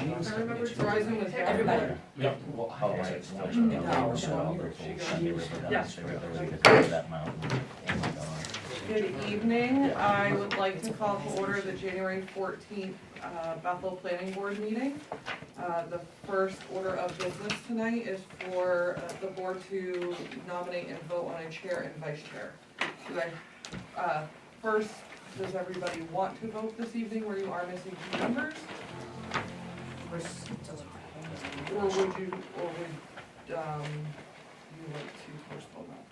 I remember Verizon was Everybody. Yep. Well, how is it? No. Good evening. I would like to call to order the January 14th Bethel Planning Board meeting. The first order of business tonight is for the board to nominate and vote on a chair and vice chair. First, does everybody want to vote this evening where you are missing 2 members? Or would you like to postpone that?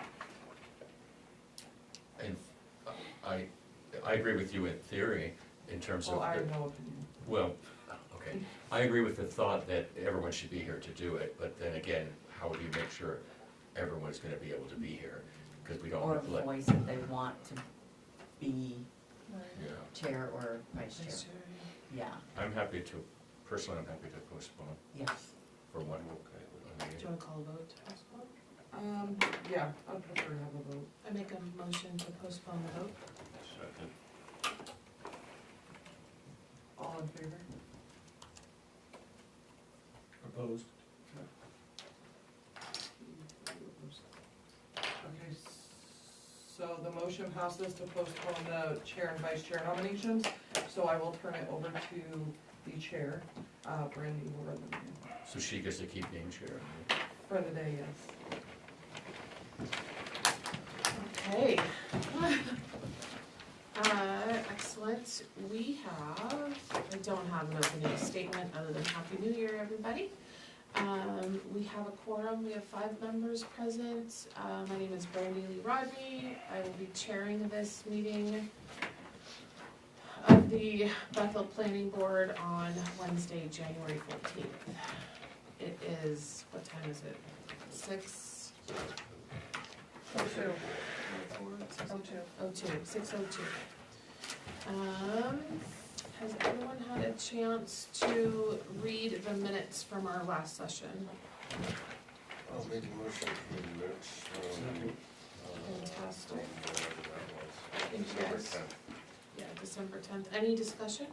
And I agree with you in theory, in terms of. Well, I have no opinion. Well, okay, I agree with the thought that everyone should be here to do it, but then again, how do you make sure everyone's gonna be able to be here? Because we don't Or want to let. voice if they want to be Yeah, chair or vice chair. Yeah, I'm happy to, personally, I'm happy to postpone yes. for one. Do you want to call a vote to postpone? Yeah, I'd prefer to have a vote. I make a motion to postpone the vote. All in favor? Opposed. Okay, so the motion passes to postpone the chair and vice chair nominations, so I will turn it over to the chair, Brandy will run the meeting. So she gets to keep being chair. For the day, yes. Okay. Excellent. I don't have an opening statement other than Happy New Year, everybody. We have a quorum, we have 5 members present. My name is Brandy Lee Rodney. I will be chairing this meeting of the Bethel Planning Board on Wednesday, January 14th. It is, what time is it? 6:02. Has everyone had a chance to read the minutes from our last session? I'll make a motion for the minutes. Fantastic. Thank you, guys. Yeah, December 10th. Any discussion?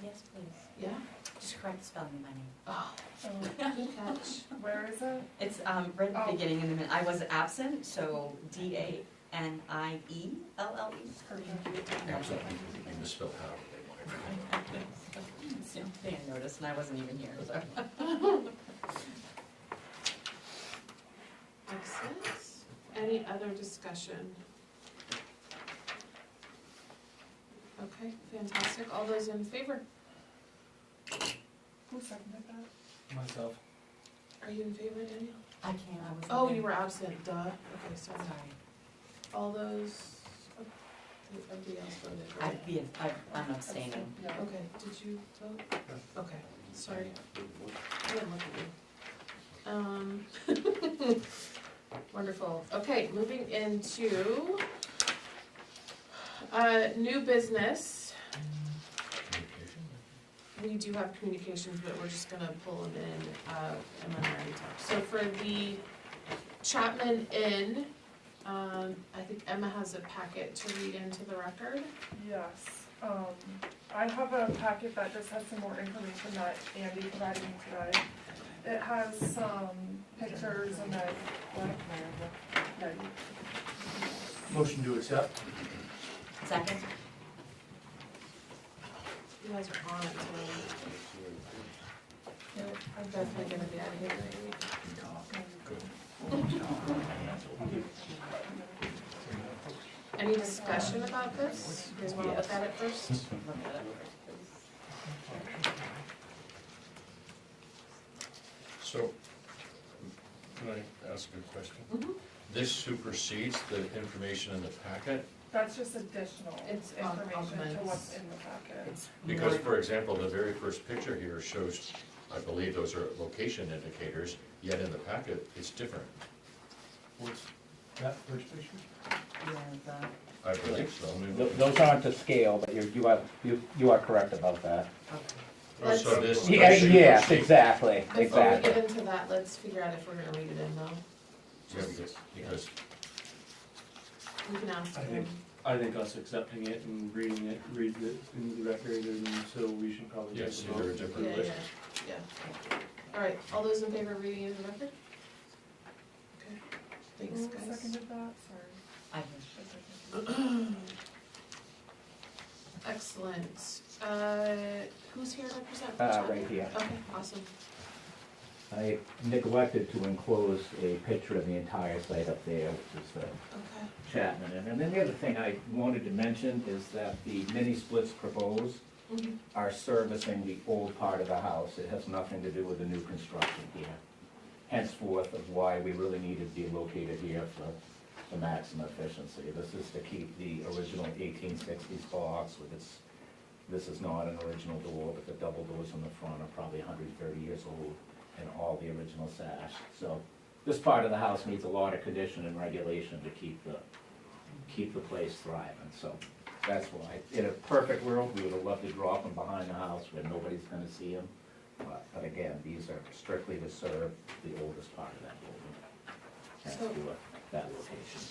Yes, please. Yeah? Just correct the spelling of my name. Oh, good catch. Where is it? It's right at the beginning in the minute. I was absent, so DANIELLE. Absolutely, you misspelled how they want it. Fan noticed, and I wasn't even here, so. Excellent. Any other discussion? Okay, fantastic. All those in favor? Who seconded that? Myself. Are you in favor, Daniel? I can't, I was. Oh, you were absent, duh. Okay, sorry. Sorry. All those, everybody else voted, right? I'm abstaining. Okay, did you vote? Okay, sorry. I didn't look at you. Wonderful. Okay, moving into new business. We do have communications, but we're just gonna pull them in, and then already talked. So for the Chapman Inn, I think Emma has a packet to read into the record. Yes, I have a packet that just has some more information that Andy provided me today. It has some pictures and then, Motion to accept. Second? You guys are on it today. I'm definitely gonna be out of here. Any discussion about this? You guys wanna look at it first? Look at it first, please. So, can I ask a question? Mhm. This supersedes the information in the packet? that's just additional It's information to augments. what's in the packet. It's Because, more- for example, the very first picture here shows, I believe those are location indicators, yet in the packet, it's different. What's that first picture? Yeah, the, I believe so. I mean, Those aren't to scale, but you are correct about that. Let's- So this. Yeah, this yes, supersedes- exactly, Before we exactly. get into that, let's figure out if we're gonna read it in though. Yeah, because, We can ask I him. think us accepting it and reading it, read it into the record, and so we should probably. yes, take a they're a vote. different Yeah, list. yeah, right, all those in favor of reading into the record? Okay, thanks, Who guys. seconded that? Sorry. I Excellent. Who's here to present? Right here. Okay, awesome. I neglected to enclose a picture of the entire site up there, which is the Okay. Chapman. And then the other thing I wanted to mention is that the mini splits proposed Mhm. are servicing the old part of the house. It has nothing to do with the new construction here. Henceforth of why we really needed to be located here for the maximum efficiency. This is to keep the original 1860s box with its, this is not an original door, but the double doors in the front are probably 130 years old and all the original sash. So this part of the house needs a lot of condition and regulation to keep the place thriving. So that's why, in a perfect world, we would have loved to drop them behind the house where nobody's gonna see them. But again, these are strictly to serve the oldest part of that building. Hence So- that location.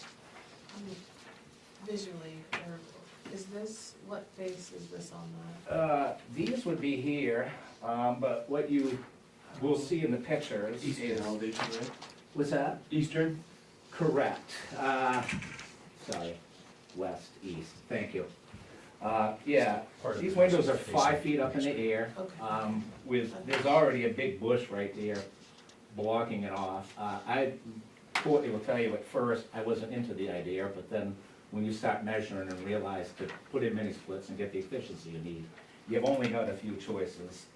Visually, or is this, what face is this on the? These would be here, but what you will see in the pictures Eastern is, elevation, right? was that? Eastern? Correct. Sorry, west, east, thank you. Yeah, Part of these the windows are facing 5 feet up in the air. Okay. There's already a big bush right there blocking it off. Courtney will tell you at first, I wasn't into the idea, but then when you start measuring and realize to put in mini splits and get the efficiency you need, you've only got a few choices.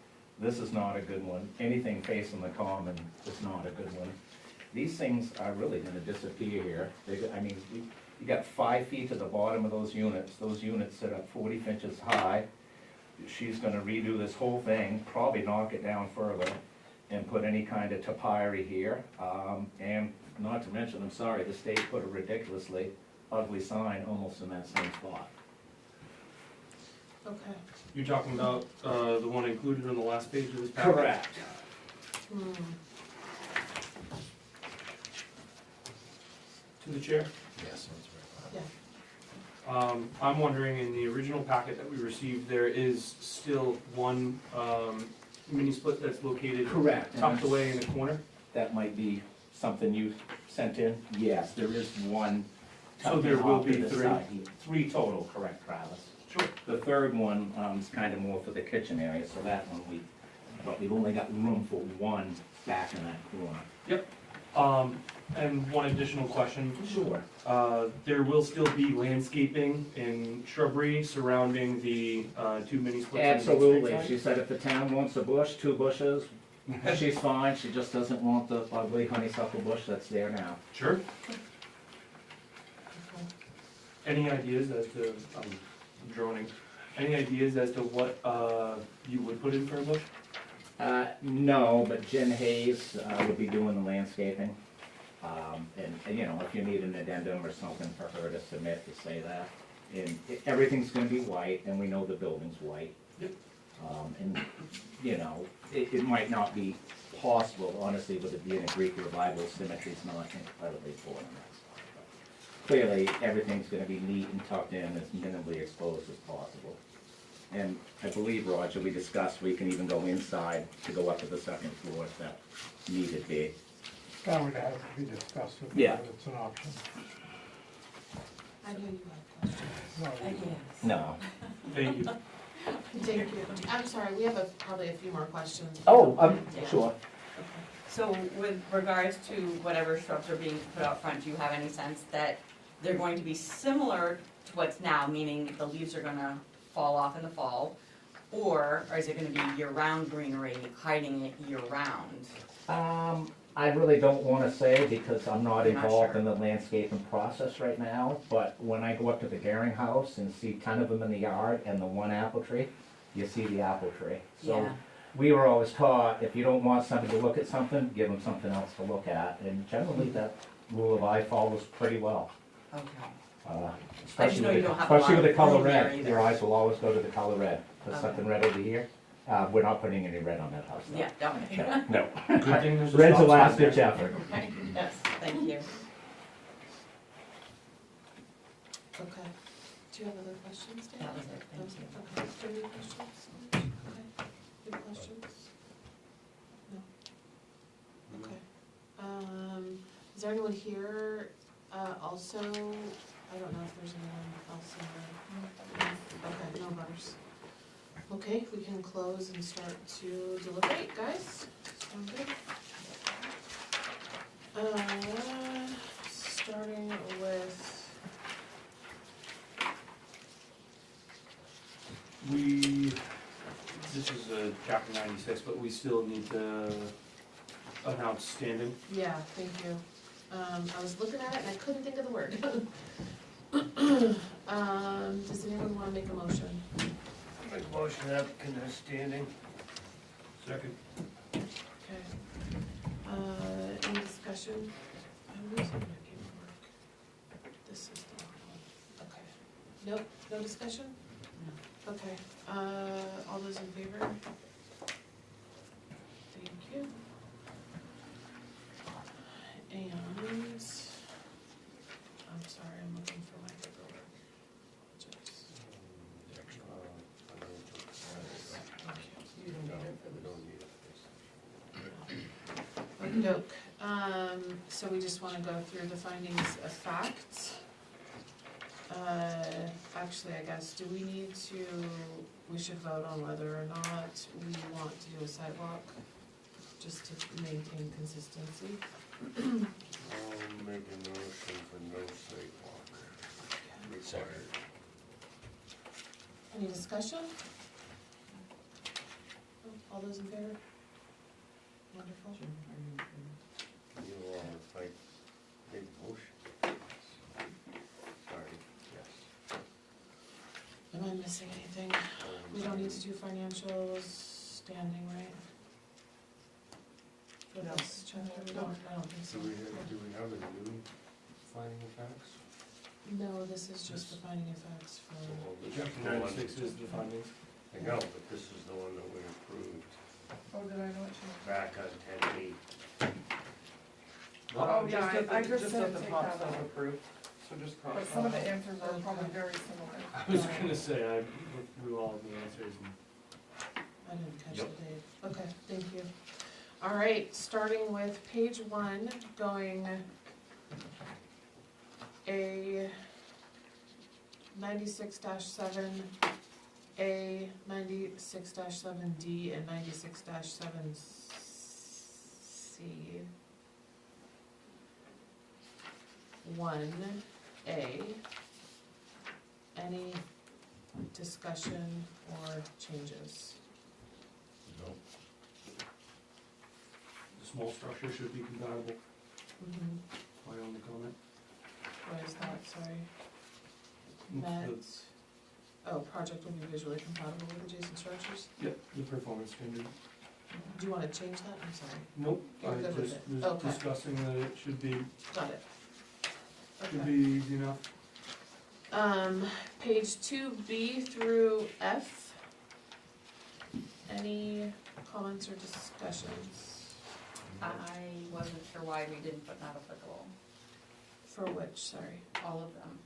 This is not a good one. Anything facing the common is not a good one. These things are really gonna disappear here. You got 5 feet to the bottom of those units. Those units sit up 40 inches high. She's gonna redo this whole thing, probably knock it down further, and put any kind of topiary here. And not to mention, I'm sorry, the state put a ridiculously ugly sign almost in that same spot. Okay. You're talking about, the one included on the last page of this packet? Correct. Hmm. To the chair? Yes, that's right. Yeah. I'm wondering, in the original packet that we received, there is still one, mini split that's located Correct. tucked away in the corner? That might be something you sent in? Yes, there is one. So there will be tucked off to the 3? side. 3 total, correct, Travis? Sure. The third one is kind of more for the kitchen area, so that one but we've only got room for one back in that corner. Yep. And one additional question. Sure. There will still be landscaping and shrubbery surrounding the 2 mini splits? on the Main Street Absolutely. side? She said if the town wants a bush, 2 bushes, she's fine. She just doesn't want the ugly honeysuckle bush that's there now. Sure. Any ideas as to, I'm droning, any ideas as to what you would put in for a bush? No, but Jen Hayes would be doing the landscaping. And, if you need an addendum or something for her to submit to say that. And everything's gonna be white, and we know the building's white. Yep. And, it might not be possible, honestly, with it being a Greek revival, symmetry's not incredibly important. Clearly, everything's gonna be neat and tucked in, as minimally exposed as possible. And I believe, Roger, we discussed we can even go inside to go up to the second floor if that needed be. That would have to be discussed with Yeah. them, it's an option. I know you have questions. No. Thank you. Thank you. I'm sorry, we have probably a few more questions. Oh, Yeah. sure. Okay. So with regards to whatever shrubs are being put out front, do you have any sense that they're going to be similar to what's now, meaning the leaves are gonna fall off in the fall? Or is it gonna be year-round greenery, hiding it year-round? I really don't wanna say because I'm not You're not involved sure. in the landscaping process right now, but when I go up to the Garing house and see 10 of them in the yard and the 1 apple tree, you see the apple tree. So Yeah. we were always taught, if you don't want somebody to look at something, give them something else to look at, and generally that rule of I follows pretty well. Okay. Especially know you with don't the- have a lot especially with the of color room there red, either. your eyes will always go to the color red. Put Okay. something red over here, we're not putting any red on that house. though. Yeah, don't. No. Good thing there's a Red's a stop sign last there. ditch effort. Right, yes, thank you. Okay. Do you have other questions, Dan? That was it, thank you. Okay, do you have any questions? Okay. You have questions? No? Is there anyone here, also, I don't know if there's anyone else in the, okay, no butters. Okay, we can close and start to deliberate, guys. Sound good? Starting with, This is a chapter 96, but we still need to announce standing. yeah, thank you. I was looking at it and I couldn't think of the word. Does anyone wanna make a motion? Make a motion applicant has standing. Second. Okay. Any discussion? I'm losing my paperwork. This is the wrong one. Okay. Nope, no discussion? No. Okay, all those in favor? Thank you. And, I'm sorry, I'm looking for my paperwork. Apologize. You don't need it for this. We don't need it for this. Okey-doke, so we just wanna go through the findings of fact. Actually, I guess, do we need to, we should vote on whether or not we want to do a sidewalk, just to maintain consistency. I'll make a motion for no sidewalk required. Any discussion? All those in favor? Wonderful. You are, if I make a motion. Sorry, yes. Am I missing anything? We don't need to do financials standing, right? For No. this chapter, we don't, I don't think so. Do we have a new finding of facts? No, this is just the finding of facts for, Chapter 96 is the findings. I know, but this is the one that we approved Oh, did I not change? back on 10/8. Oh, yeah, Just at I the- just Just said at the take top that stuff out. approved, so just cross But some of that the out. answers are probably very similar. I was gonna say, I looked through all of the answers and I didn't catch the Yep. date. Okay, thank you. All right, starting with page 1, going A 96-7, A 96-7D, and 96-7C. 1A. Any discussion or changes? No, the small structure should be compatible. Mm-hmm. My only comment. What is that, sorry? It's Met, the- oh, project will be visually compatible with adjacent structures? Yep, the performance standard. Do you wanna change that? I'm sorry. Nope, You're I good with just it. was Okay. discussing that it should be Got it. easy enough. Page 2B through F. Any comments or discussions? I wasn't sure why we didn't put not applicable, For which, sorry? all of them,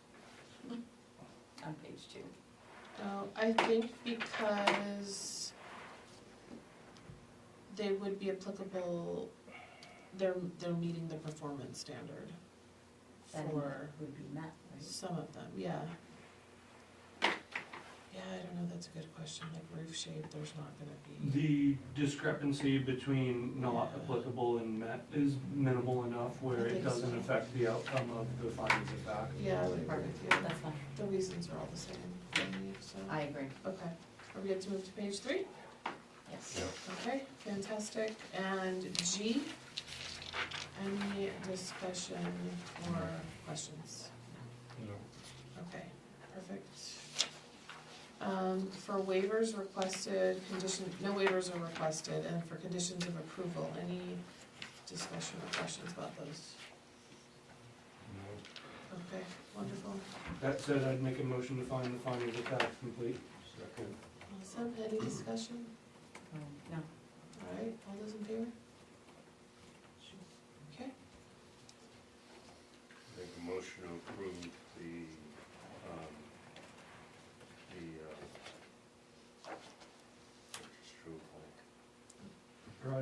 on page 2. Oh, I think because they would be applicable, they're meeting the performance standard Then for would be met, right? some of them, yeah. Yeah, I don't know, that's a good question, like roof shape, there's not gonna be, The discrepancy between not applicable and met is minimal enough where I it think doesn't so. affect the outcome of the findings of fact. yeah, I would agree with you. That's fine, The reasons are all the same for me, so, I agree, okay. Are we good to move to page 3? yes. yeah. Okay, fantastic. And G, any discussion or questions? No. Okay, perfect. For waivers requested, no waivers are requested, and for conditions of approval, any discussion or questions about those? Okay, wonderful. That said, I'd make a motion to find the findings of fact complete. Second. Awesome, any discussion? No, All right, all those in favor? Okay, Make a motion to approve the just drew a blank.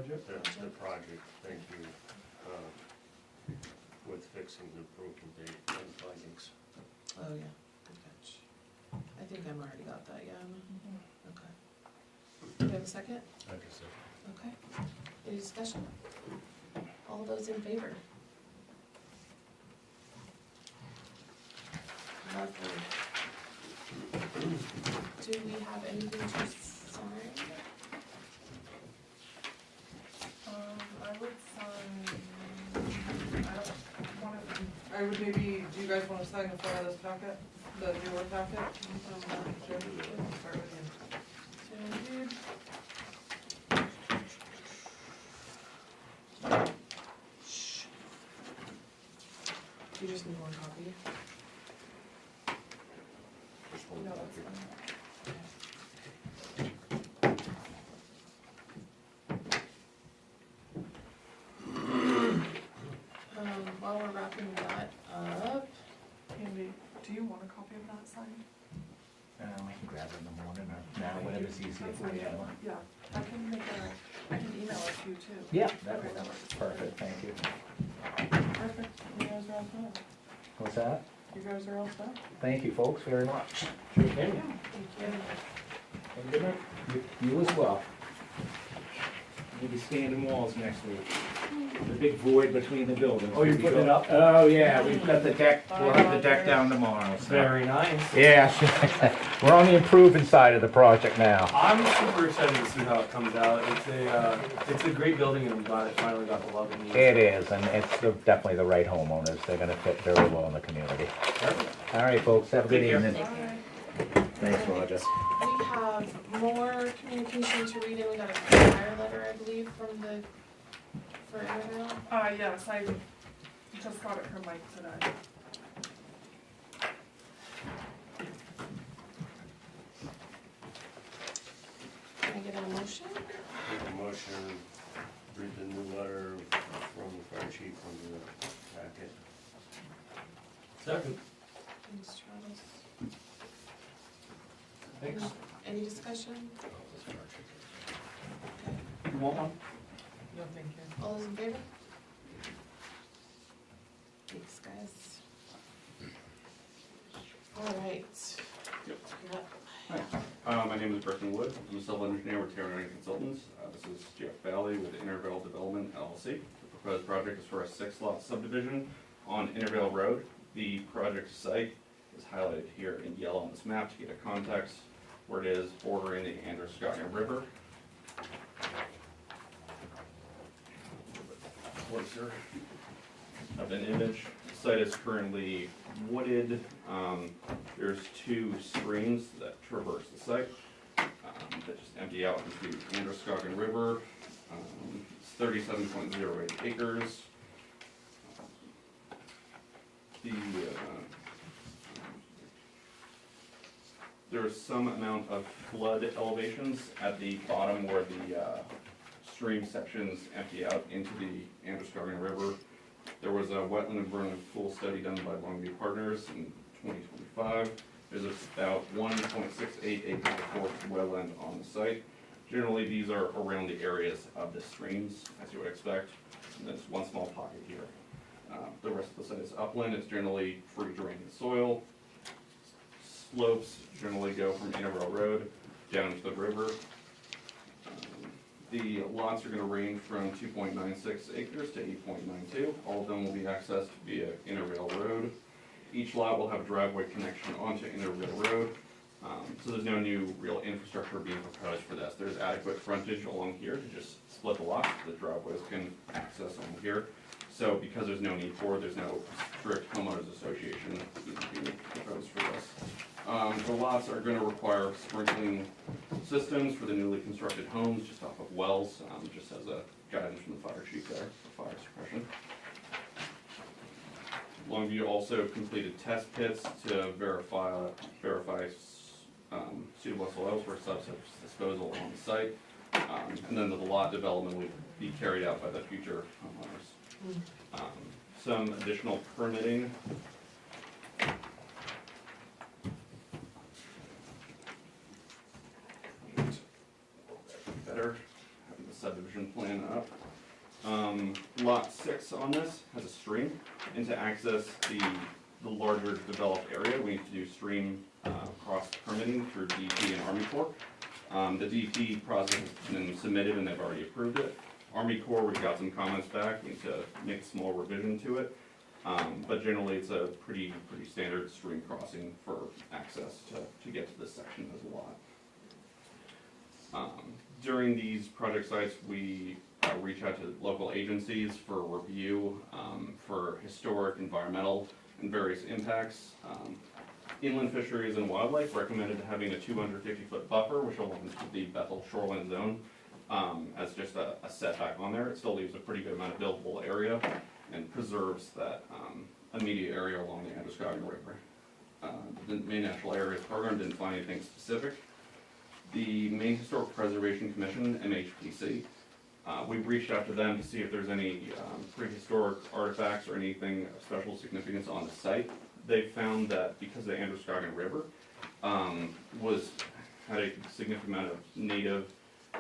Project? The project, thank you, with fixing the broken date and findings. Oh, yeah, good catch. I think I already got that, yeah, okay. Do we have a second? I guess so. Okay. Any discussion? All those in favor? Lovely. Do we have anything to sign? I would sign, I don't wanna, I would maybe, do you guys wanna sign the front of this packet, the newer packet? Jim, we'll start with you. So, dude. Shh. You just need one copy? Just one no, that's copy. fine. While we're wrapping that up, Andy, do you want a copy of that signed? We can grab it in the morning or now, whatever's easier That's for you. fine. Yeah, I can make a, I can email it to you too. Yeah, that works, perfect, thank you. Perfect, you guys are all set. What's that? You guys are all set? Thank you, folks, very much. Sure thing. thank you. Have a good night. You as well. We'll be standing walls next week. The big void between the buildings. Oh, you're putting it up? Oh, yeah, we've got the deck, we'll have the deck down tomorrow, so. Very nice. Yeah, we're on the improving side of the project now. I'm super excited to see how it comes out. It's a great building and I'm glad it finally got the love it needs. It is, and it's definitely the right homeowners. They're gonna fit very well in the community. All right, folks, have a good Take care. evening. Thanks, Roger. We have more communication to read in, we got a fire letter, I believe, from the, for Intervale. Yes, I just got it from Mike today. Can I get a motion? Make a motion, read the new letter from the fire chief from the packet. Second. Thanks, Travis. Thanks. Any discussion? Oh, this project. Okay. You want one? No, thank you. All those in favor? Thanks, guys. All right. Yep. Yep. My name is Britton Wood. I'm a civil engineer with Terran Consultants. This is Jeff Valley with Intervale Development LLC. The proposed project is for a 6-lot subdivision on Intervale Road. The project site is highlighted here in yellow on this map to get a context where it is bordering the Androscoggin River. Closer of an image. The site is currently wooded. There's 2 streams that traverse the site that just empty out into the Androscoggin River. It's 37.08 acres. There's some amount of flood elevations at the bottom where the stream sections empty out into the Androscoggin River. There was a wetland and vernal pool study done by Longview Partners in 2025. There's about 1.68 acres of forest wetland on the site. Generally, these are around the areas of the streams, as you would expect. And there's one small pocket here. The rest of the site is upland. It's generally free draining soil. Slopes generally go from Intervale Road down to the river. The lots are going to range from 2.96 acres to 8.92. All of them will be accessed via Intervale Road. Each lot will have a driveway connection onto Intervale Road. So there's no new real infrastructure being proposed for this. There's adequate frontage along here to just split the lots. The driveways can access along here. So because there's no need for it, there's no strict homeowners association being proposed for this. The lots are going to require sprinkling systems for the newly constructed homes just off of wells, just as a guidance from the fire chief there for fire suppression. Longview also completed test pits to verify suitable soils for subsurface disposal on the site. And then the lot development will be carried out by the future homeowners. Some additional permitting. Better, having the subdivision plan up. Lot 6 on this has a stream, and to access the larger developed area, we need to do stream cross permitting through DEP and Army Corps. The DEP process has been submitted and they've already approved it. Army Corps, we've got some comments back, we need to make a small revision to it. But generally, it's a pretty standard stream crossing for access to get to this section as a lot. During these project sites, we reach out to local agencies for review, for historic, environmental, and various impacts. Inland Fisheries and Wildlife recommended having a 250-foot buffer, which aligns with the Bethel shoreline zone, as just a setback on there. It still leaves a pretty good amount of buildable area and preserves that immediate area along the Androscoggin River. The Maine Natural Areas Program didn't find anything specific. The Maine Historic Preservation Commission, MHPC, we've reached out to them to see if there's any prehistoric artifacts or anything of special significance on the site. They found that because the Androscoggin River had a significant amount of native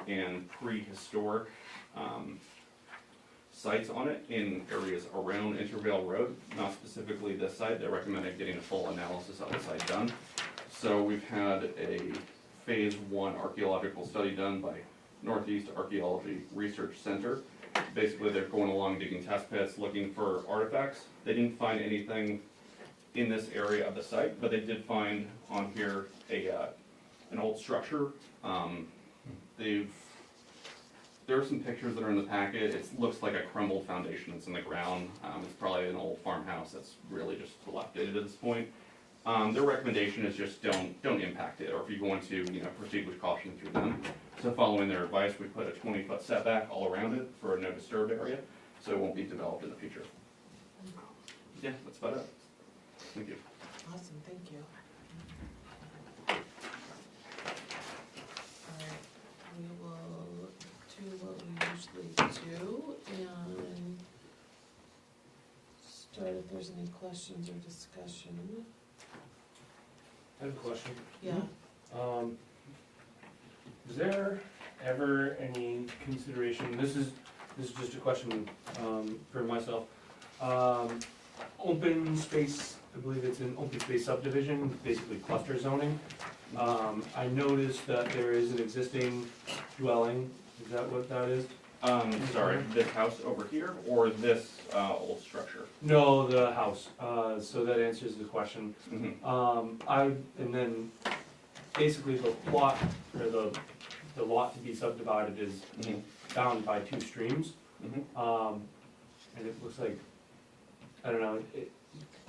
and prehistoric sites on it in areas around Intervale Road, not specifically this site. They recommended getting a full analysis of the site done. So we've had a phase 1 archaeological study done by Northeast Archaeology Research Center. Basically, they're going along digging test pits, looking for artifacts. They didn't find anything in this area of the site, but they did find on here an old structure. There are some pictures that are in the packet. It looks like a crumbled foundation that's in the ground. It's probably an old farmhouse that's really just dilapidated at this point. Their recommendation is just don't impact it, or if you're going to proceed with caution through them. So following their advice, we put a 20-foot setback all around it for a no disturb area, so it won't be developed in the future. Yeah, that's about it. Thank you. Awesome, thank you. Alright, we will do what we usually do and start if there's any questions or discussion. I have a question. Yeah. Is there ever any consideration, this is just a question for myself, open space, I believe it's an open space subdivision, basically cluster zoning. I noticed that there is an existing dwelling, is that what that is? Sorry, this house over here or this old structure? No, the house, so that answers the question. Mm-hmm. And then basically the plot, or the lot to be subdivided is bound by 2 streams. Mm-hmm. And it looks like, I don't know,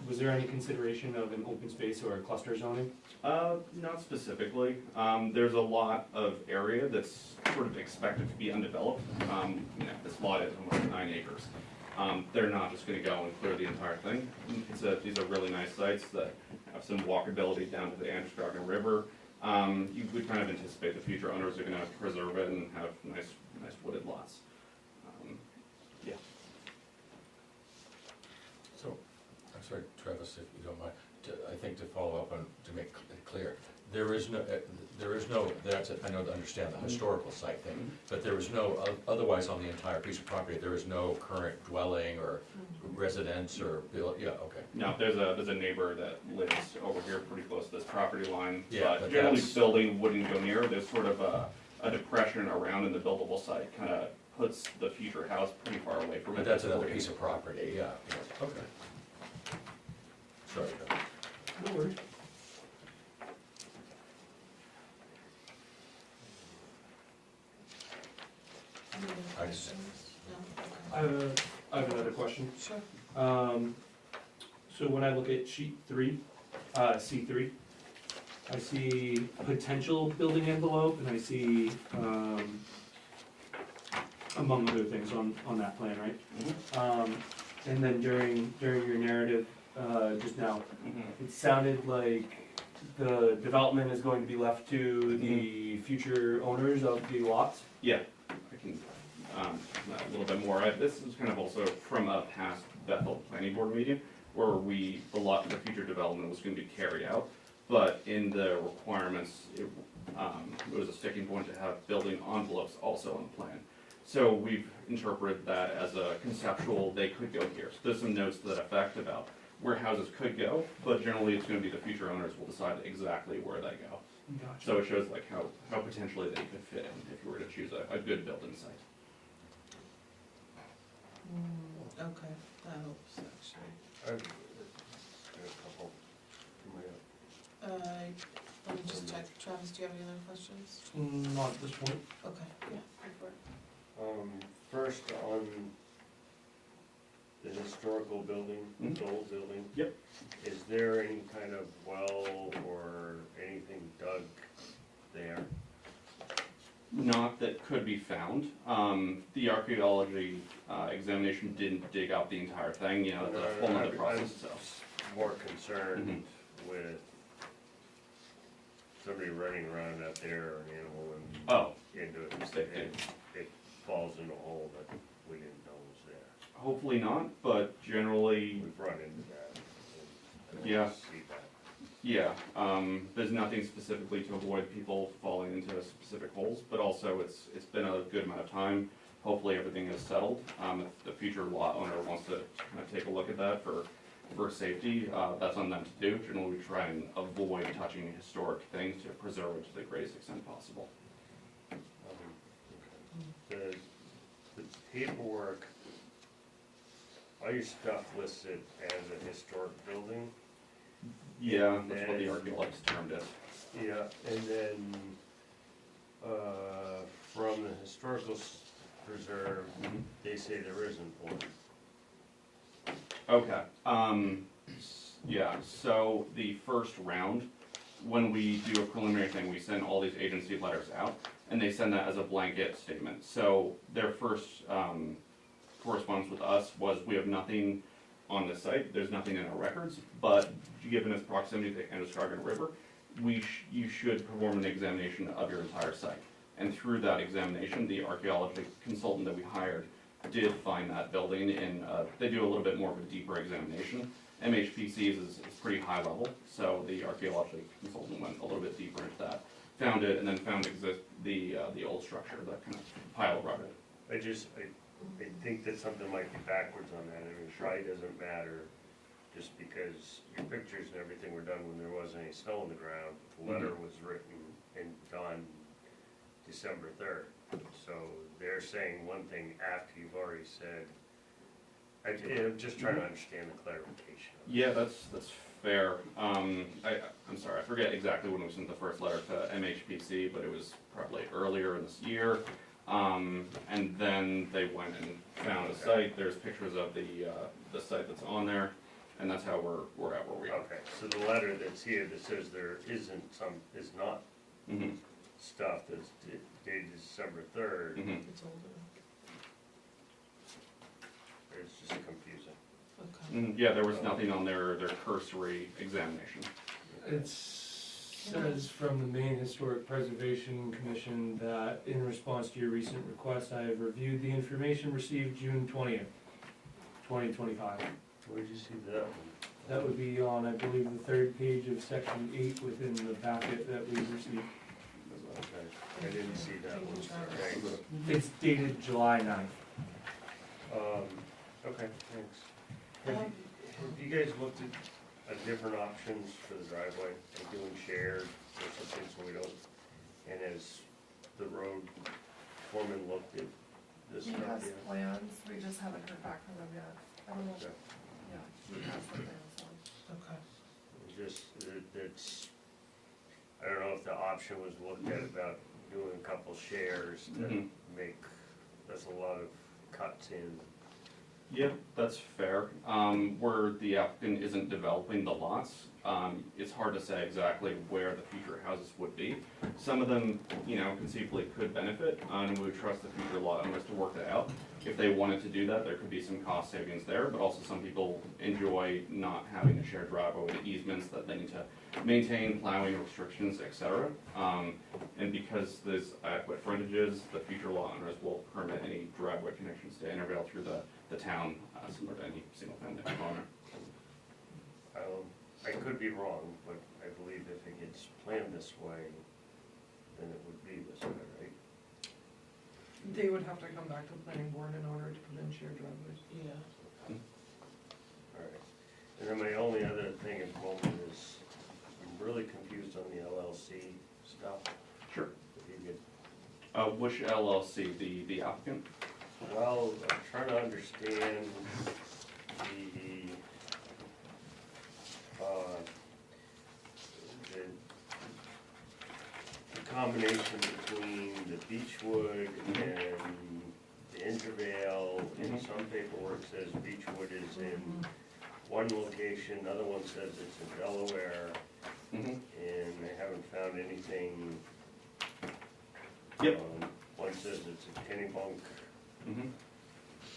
was there any consideration of an open space or a cluster zoning? Not specifically. There's a lot of area that's sort of expected to be undeveloped. This lot is almost 9 acres. They're not just gonna go and clear the entire thing. These are really nice sites that have some walkability down to the Androscoggin River. You would kind of anticipate the future owners are gonna preserve it and have nice wooded lots. Yeah. So, I'm sorry, Travis, if you don't mind, I think to follow up on, to make it clear, there is no, I know to understand the historical site thing, but there is no, otherwise on the entire piece of property, there is no current dwelling or residence or, yeah, okay. No, there's a neighbor that lives over here pretty close to this property line. Yeah, But but generally that's- building wouldn't go near. There's sort of a depression around in the buildable site, kind of puts the future house pretty far away from it. But that's another piece of property, yeah, okay. Sorry, Joe. No worries. Any other I just- questions? No? Okay. I have another question. Sure. So when I look at sheet 3, C3, I see potential building envelope, and I see, among other things on that plan, right? And then during your narrative, just now, it sounded like the development is going to be left to the future owners of the lots? Yeah, I can, a little bit more. This is kind of also from a past Bethel Planning Board meeting, where the future development was gonna be carried out. But in the requirements, it was a sticking point to have building envelopes also on the plan. So we've interpreted that as a conceptual, they could go here. So there's some notes to that effect about where houses could go, but generally it's gonna be the future owners will decide exactly where they go. Gotcha. So it shows like how potentially they could fit in if you were to choose a good building site. Okay, that helps actually. I've got a couple. Let me just check, Travis, do you have any other questions? Not at this point. Okay, yeah, go for it. First on the historical building, the old building. Yep. Is there any kind of well or anything dug there? Not that could be found. The archaeology examination didn't dig out the entire thing, you know, it's a whole nother process, so. More concerned with somebody running around out there or an animal and Oh, into it, Mistake. and it falls in a hole that we didn't know was there. hopefully not, but generally, We've run into that. and I Yeah. See that. yeah, there's nothing specifically to avoid people falling into specific holes, but also it's been a good amount of time. Hopefully everything is settled. If the future lot owner wants to kind of take a look at that for safety, that's on them to do. Generally, we try and avoid touching historic things to preserve it to the greatest extent possible. The paperwork, all your stuff listed as a historic building. Yeah, that's what the archaeologists termed it. Yeah, and then, from the historical preserve, they say there isn't one. Okay, yeah, so the first round, when we do a preliminary thing, we send all these agency letters out, and they send that as a blanket statement. So their first, correspondence with us was, we have nothing on this site, there's nothing in our records, but given its proximity to the Androscoggin River, you should perform an examination of your entire site. And through that examination, the archaeology consultant that we hired did find that building, and they do a little bit more of a deeper examination. MHPC's is pretty high level, so the archaeology consultant went a little bit deeper into that. Found it, and then found the old structure, that kind of pile of rubble. I think that something might be backwards on that, I mean, try doesn't matter, just because your pictures and everything were done when there wasn't any snow on the ground. The letter was written and done December 3rd, so they're saying one thing after you've already said. I'm just trying to understand the clarification. Yeah, that's fair. I'm sorry, I forget exactly when we sent the first letter to MHPC, but it was probably earlier in this year. And then they went and found a site. There's pictures of the site that's on there, and that's how we're at where we are. Okay, so the letter that's here that says there isn't is not Mhm. stuff that's dated December 3rd, Mhm. It's older, it's just confusing. okay. Yeah, there was nothing on their cursory examination. It says from the Maine Historic Preservation Commission that in response to your recent request, I have reviewed the information received June 20th, 2025. Where'd you see that one? That would be on, I believe, the third page of section 8 within the packet that we received. Okay, I didn't see that one, so thanks. It's dated July 9th. Okay, thanks. Have you guys looked at different options for the driveway, like doing shared or something so we don't, and has the road foreman looked at this He stuff has yet? plans, we just haven't heard back from them yet. I don't know, Okay. yeah, he has the plans, so. Okay. Just, it's, I don't know if the option was looked at about doing a couple shares to Mhm. make, that's a lot of cuts in. Yep, that's fair. Where the applicant isn't developing the lots, it's hard to say exactly where the future houses would be. Some of them, conceivably could benefit, and we would trust the future lot owners to work that out. If they wanted to do that, there could be some cost savings there, but also some people enjoy not having to share driveway with easements that they need to maintain, plowing restrictions, etc. And because there's adequate frontages, the future lot owners will permit any driveway connections to Intervale through the town, similar to any single family owner. I could be wrong, but I believe if it gets planned this way, then it would be this way, right? They would have to come back to the planning board in order to put in shared driveways. Yeah. Alright, and then my only other thing at the moment is, I'm really confused on the LLC stuff. Sure. If you could, Which LLC, the applicant? well, I'm trying to understand the combination between the Beechwood and the Intervale. In some paperwork says Beechwood is in one location, another one says it's in Delaware, Mm-hmm. and I haven't found anything. Yep. One says it's in Kennebunk. Mm-hmm.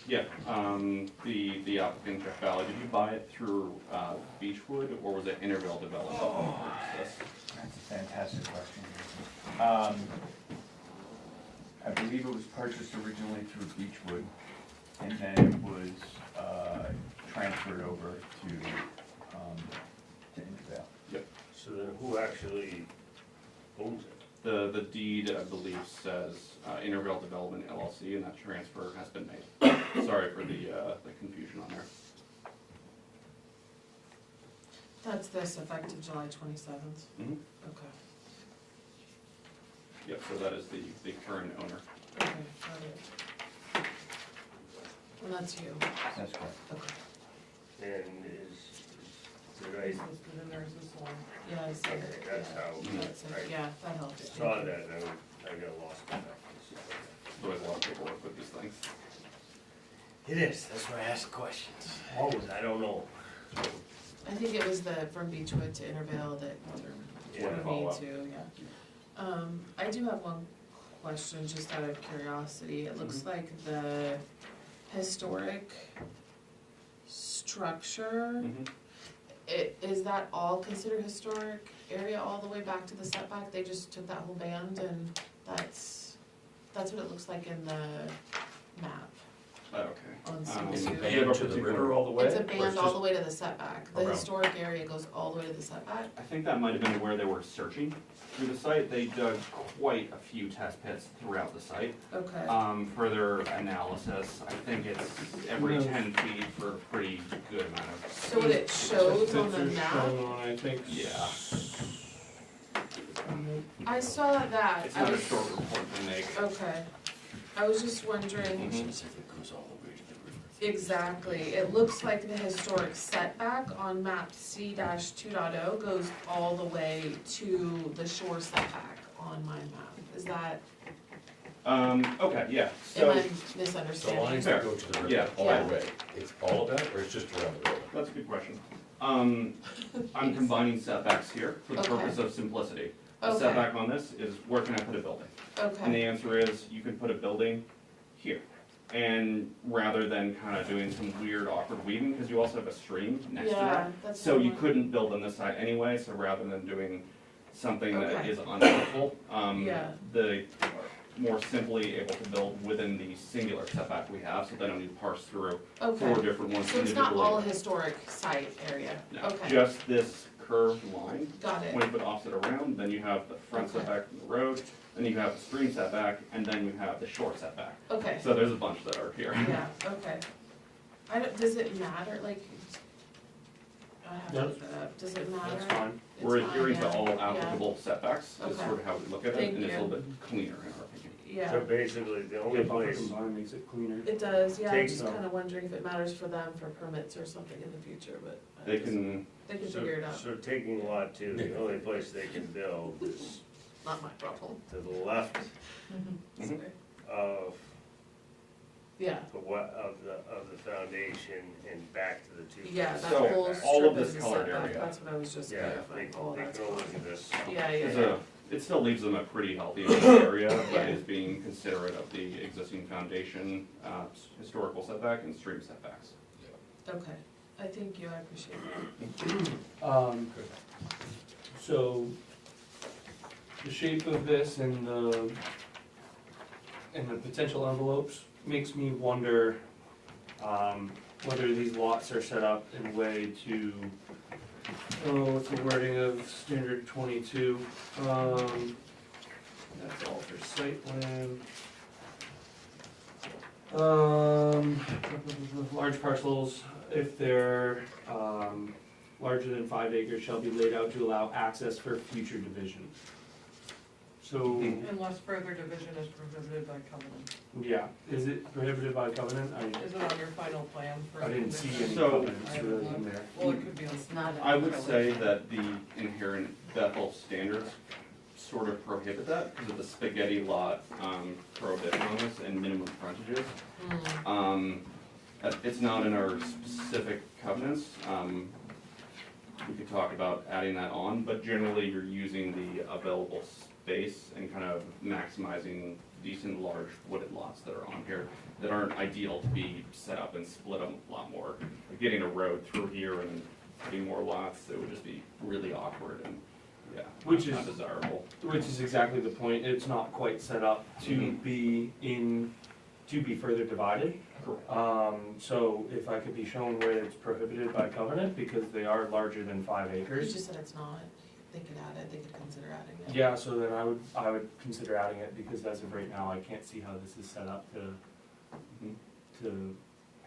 Yeah, the applicant, Jeff Valley, did you buy it through Beechwood, or was it Intervale Development? Yes. That's a fantastic question. I believe it was purchased originally through Beechwood, and then it was transferred over to Intervale. So then who actually owns it? The deed, I believe, says Intervale Development LLC, and that transfer has been made. Sorry for the confusion on there. That's this, effective July 27th. Mm-hmm. Okay. Yep, so that is the current owner. Okay, got it. And that's you. That's correct. Okay. And did I It's listed in there as this one. Yeah, I see Okay, it. that's Yeah. how, That's it. Yeah, that helps. saw that, and I got lost in that. There's always a lot of paperwork with these things. It is, that's why I ask questions. Always, I don't know. I think it was from Beechwood to Intervale that Yeah. turned Follow me up. to, yeah. I do have one question, just out of curiosity. It looks like the historic structure, Mm-hmm. is that all considered historic area all the way back to the setback? They just took that whole band and that's what it looks like in the map Okay. on It's a C2. band to the river. all the way? It's a Or it's band all just the way to the setback. The around. historic area goes all the way to the setback. I think that might have been where they were searching through the site. They dug quite a few test pits throughout the site. Okay. Further analysis, I think it's every 10 feet for a pretty good amount of. So what it shows on the Pictures map, shown on, I think. Yeah, I saw that. it's I not a was, short report to make. okay. I was just wondering, Mhm. If it goes all the way to the river. exactly, it looks like the historic setback on map C-2.0 goes all the way to the shore setback on my map. Is that, Okay, yeah, am so I The misunderstanding? lines that go to the Yeah. river all Yeah. the way, it's all of that, or it's just around the river? that's a good question. I'm combining setbacks here for the Okay. purpose of simplicity. The Okay, setback on this is where can I put a building? And the okay, answer is, you can put a building here. And rather than kind of doing some weird awkward weaving, because you also have a stream next to that. yeah, that's. So what you I'm- couldn't build on this side anyway, so rather than doing something that Okay. is unhelpful, Yeah. they are more simply able to build within the singular setback we have, so they don't need to parse through four Okay, different ones so it's not all individually. historic site area? No, Okay, just this curved line, got it, 20-foot offset around, then you have the front Okay. setback from the road, then you have the stream setback, and then you have the shore setback. okay. So there's a bunch that are here. Yeah, okay. Does it matter, like, I have to No. look that up, does it matter? That's fine. It's We're fine, adhering to yeah, all yeah, applicable setbacks, is Okay. sort of how we look at it, Thank and it's a you. little bit cleaner in our opinion. Yeah, So basically, the only Yeah, buffer place, combined makes it cleaner. it does, yeah, I'm Take just some. kinda wondering if it matters for them for permits or something in the future, but. They can, They can figure it out, so taking lot two, the only place they can build is not my problem. to the left Mhm. Sorry. of Yeah, of the foundation and back to the two. yeah, that So, whole all strip of this is a colored setback, area. that's what I was just Yeah, clarifying, oh, they that's can only fine. do this. Yeah, there's yeah, it still leaves them a pretty healthy area, Yeah. but is being considerate of the existing foundation, historical setback and stream setbacks. yeah, okay, I thank you, I appreciate that. So, the shape of this and the potential envelopes makes me wonder, whether these lots are set up in a way to, what's the wording of standard 22? That's all for site plan. Large parcels, if they're, larger than 5 acres, shall be laid out to allow access for future division. So, Unless further division is prohibited by covenant. yeah, is it prohibited by covenant? Is it on your final plan for? I didn't see any condition? So- covenants really in there. Well, it could be on. It's not. I would say that the inherent Bethel standards sort of prohibit that because of the spaghetti lot prohibition on this and minimum frontages. It's not in our specific covenants. We could talk about adding that on, but generally you're using the available space and kind of maximizing decent large wooded lots that are on here that aren't ideal to be set up and split up a lot more. Like getting a road through here and putting more lots, it would just be really awkward and, yeah, Which not is- desirable. Which is exactly the point, it's not quite set up to Mhm. be to be further divided. So if I could be shown where it's prohibited by covenant, because they are larger than 5 You acres. just said it's not, they could add it, they could consider adding it. Yeah, so then I would consider adding it, because as of right now, I can't see how this is set up to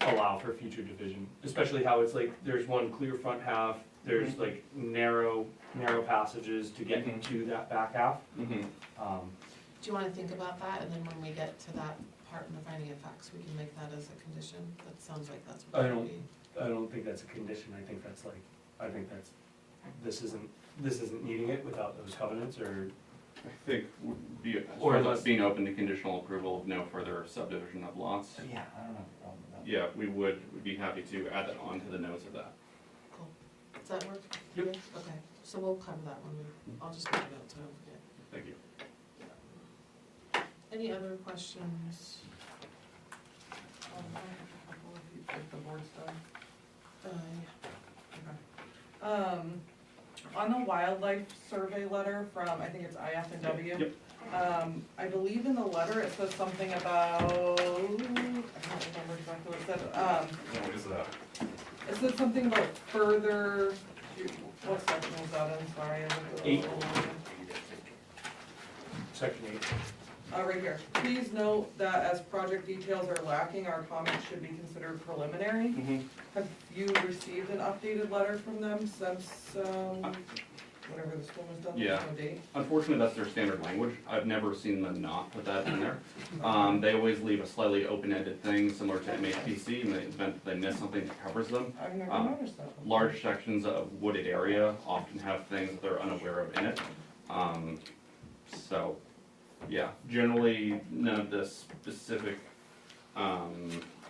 allow for future division. Especially how it's like, there's one clear front half, there's like narrow passages to get Mhm. to that back half. Mm-hmm. Do you wanna think about that, and then when we get to that part in the finding of facts, we can make that as a condition? That sounds like that's what I it don't- would be. I don't think that's a condition, this isn't needing it without those covenants, or, I think would be, as Or far as unless- us being open to conditional approval of no further subdivision of lots, Yeah, I don't have a problem with that. yeah, we'd be happy to add that on to the notes of that. Cool. Does that work? for you? Okay, so we'll cover that one, I'll just make a note so I don't forget. Thank you. Any other questions? I have a couple if you think the board's done. Yeah. On the wildlife survey letter from, I think it's IF&W. Yep. I believe in the letter it says something about, I don't remember exactly what it said. What is that? It said something about further, what section was that in, sorry? I looked at it. 8. Section 8. Right here. Please note that as project details are lacking, our comments should be considered preliminary. Mm-hmm. Have you received an updated letter from them since, whatever this one was done, Yeah. there's no date? Unfortunately, that's their standard language. I've never seen them not put that in there. They always leave a slightly open-ended thing similar to MHPC in the event that they miss something that covers them. I've never noticed that. Large sections of wooded area often have things that they're unaware of in it. So, yeah, generally, none of the specific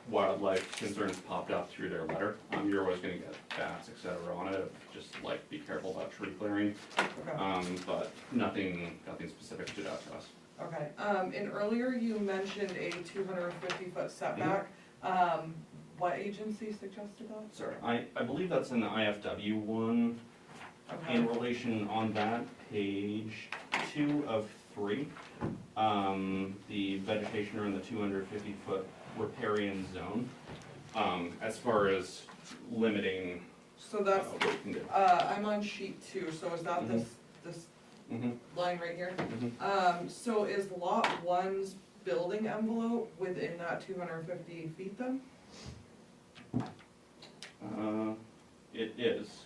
wildlife concerns popped up through their letter. You're always gonna get bats, et cetera, on it, just like be careful about tree clearing. Okay. But nothing specific stood out to us. Okay, and earlier you mentioned a 250-foot setback. What agency suggested that? Sorry, I believe that's in the IFW one. Okay. In relation on that, page 2 of 3, the vegetation around the 250-foot riparian zone, as far as limiting So that's, what we can do. I'm on sheet 2, so is that this Mm-hmm. line right here? Mm-hmm. So is lot 1's building envelope within that 250 feet then? It is.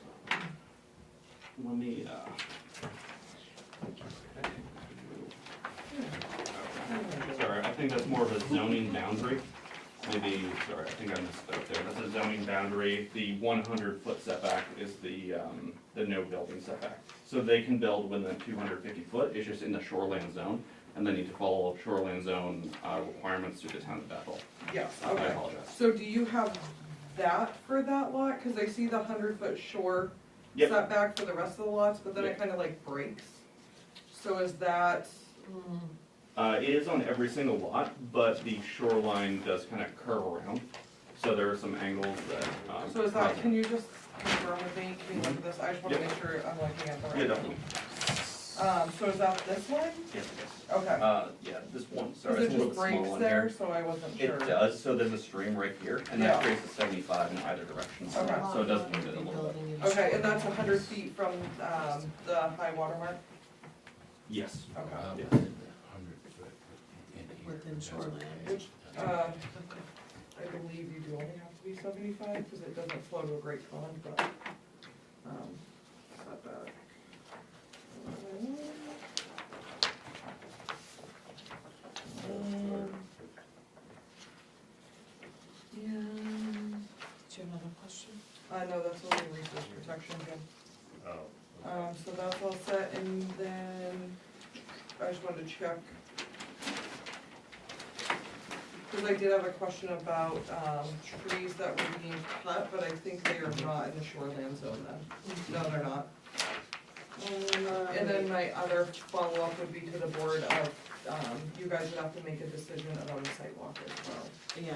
Let me, sorry, I think that's more of a zoning boundary. Maybe, sorry, I think I misspoke there. That's a zoning boundary. The 100-foot setback is the no building setback. So they can build within 250 foot, it's just in the shoreline zone, and they need to follow shoreline zone requirements through the town of Bethel. Yes, I okay. apologize. So do you have that for that lot? Cause I see the 100-foot shore Yep. setback for the rest of the lots, but then it Yep. kinda like breaks. So is that, It is on every single lot, but the shoreline does kind of curve around. So there are some angles that. so is that, cause- can you just confirm with me, can you look at this? I just wanna Yep. make sure I'm looking at the right. Yeah, definitely. So is that this one? Yes, Okay. yeah, this one, Cause sorry, it it's a little just bit small breaks on there, here. so I wasn't sure. It does, so there's a stream right here, and Yeah. that creates a 75 in either direction, Okay. so it does move it a little bit. Okay, and that's 100 feet from, the high water mark? Yes. Okay. 100 foot in here. Within shoreline. Which, I believe you do only have to be 75, because it doesn't flow to a great pond, but, setback. Yeah. Do you have another question? No, that's only resource protection again. Oh, So that's all set, and then I just wanted to check. Because I did have a question about, trees that were being cut, but I think they are not in the shoreland zone then. No, they're not. And then my other follow-up would be to the board of, you guys would have to make a decision about a sidewalk as well. Yeah,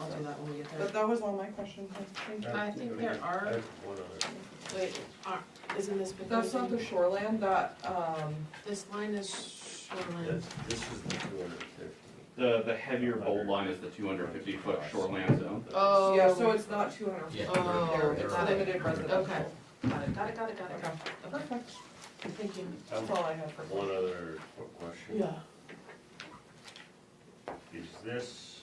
I'll do that when we get there. But that was all my questions, thank you. I think there I are, have one other. wait, isn't this because That's not the shoreland, that, this line is shoreline? This is the 250. The heavier bold line is the 250-foot shoreland zone. Oh. yeah, so it's not 200 feet, Yeah. Oh, it's got it. limited residential. Okay. Got it. Okay. Perfect, Thank you. that's all I have for One other quick question. Yeah. Is this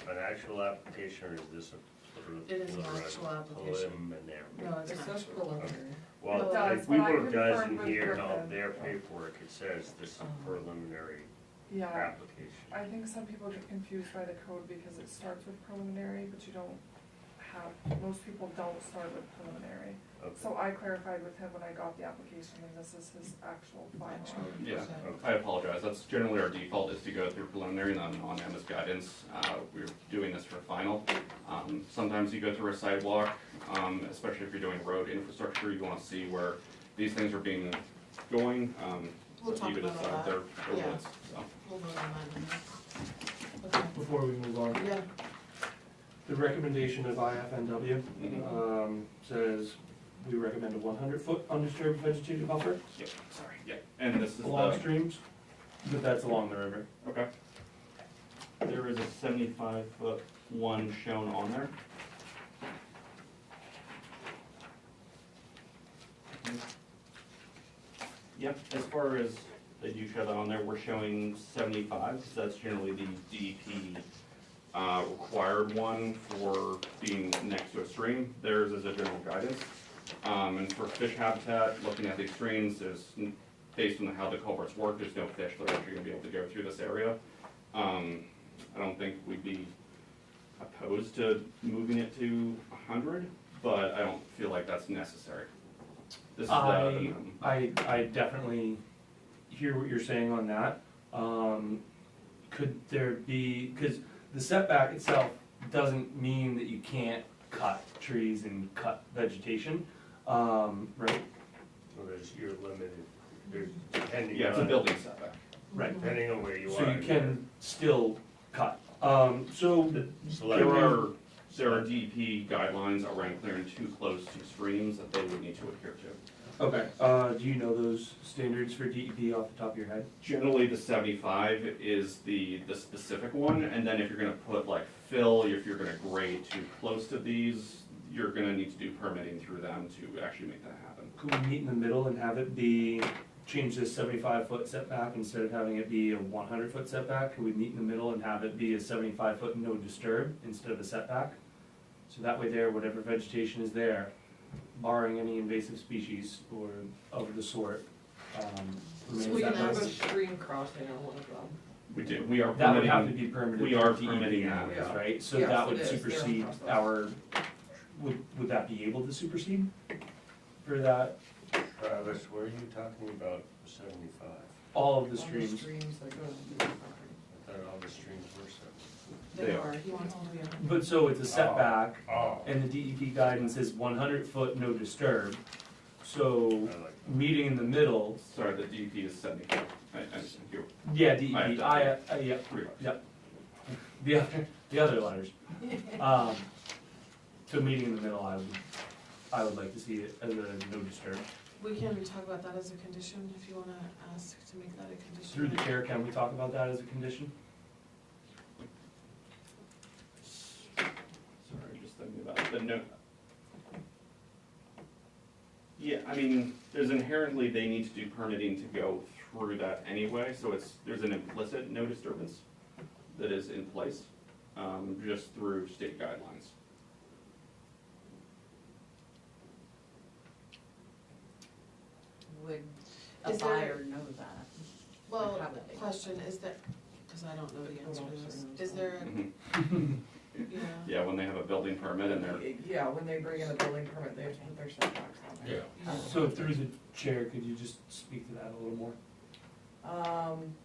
an actual application or is this a It is an actual application. preliminary? No, it's It not. says preliminary. Well, It does, like we but I wrote guys confirmed in with here, on Griffin. their paperwork, it says this is a preliminary Yeah, application. I think some people get confused by the code because it starts with preliminary, but you don't have, most people don't start with preliminary. Okay. So I clarified with him when I got the application, and this is his actual final. Yeah, Okay. I apologize. That's generally our default, is to go through preliminary and then on Emma's guidance, we're doing this for final. Sometimes you go through a sidewalk, especially if you're doing road infrastructure, you wanna see where these things are being going. We'll So you talk could about decide all their that. Yeah. limits, so. We'll vote on that. Okay. Before we move on, Yeah. the recommendation of IFNW, Mhm. says we recommend a 100-foot undisturbed vegetative buffer Yep, sorry, yep. And this is along the, streams, but that's along the river. okay. There is a 75-foot one shown on there. Yep, as far as they do show that on there, we're showing 75, because that's generally the DEP required one for being next to a stream. Theirs is a general guidance. And for fish habitat, looking at these streams, based on how the culverts work, there's no fish that are actually gonna be able to go through this area. I don't think we'd be opposed to moving it to 100, but I don't feel like that's necessary. This is the minimum. I definitely hear what you're saying on that. Could there be, because the setback itself doesn't mean that you can't cut trees and cut vegetation, right? So you're limited, there's depending Yeah, it's a on, building setback. Right. depending on where you are. So you can still cut. So Select. There are DEP guidelines around clearing too close to streams that they would need to adhere to. okay, do you know those standards for DEP off the top of your head? Generally, the 75 is the specific one, and then if you're gonna put like fill, if you're gonna grade too close to these, you're gonna need to do permitting through them to actually make that happen. Could we meet in the middle and have it be, change this 75-foot setback instead of having it be a 100-foot setback? Could we meet in the middle and have it be a 75-foot no disturb instead of a setback? So that way there, whatever vegetation is there, barring any invasive species or of the sort, remains we that can way. Have a ask- stream crossing on one of them. We do, we are That would have to permitting, be permitted. we are through permitting that. areas, Yeah. right? So Yes, that it would is. They're in supersede process. our, would that be able to supersede for that, Travis, where are you talking about 75? all of the All streams? streams that go into the property. I thought all the streams were 75. They are, he wants them to be on. But so it's a setback, Oh, and the DEP guidance is 100-foot no disturb. So I like that. meeting in the middle, sorry, the DEP is 75. I understand you. yeah, I DEP, have yeah, Three bucks. yep. The other letters. So meeting in the middle, I would like to see it as a no disturb. We can talk about that as a condition, if you wanna ask to make that a condition. Through the chair, can we talk about that as a condition? Sorry, just thinking about the note. Yeah, I mean, there's inherently, they need to do permitting to go through that anyway, so there's an implicit no disturbance. that is in place, just through state guidelines. Would a Is there- buyer know that? Well, How would they- question, is there, cause I don't know the answer to this, is there, Mhm. yeah, Yeah, when they have a building permit and they're, Yeah, when they bring in a building permit, they have to put their setbacks on there. Yeah. So through the chair, could you just speak to that a little more?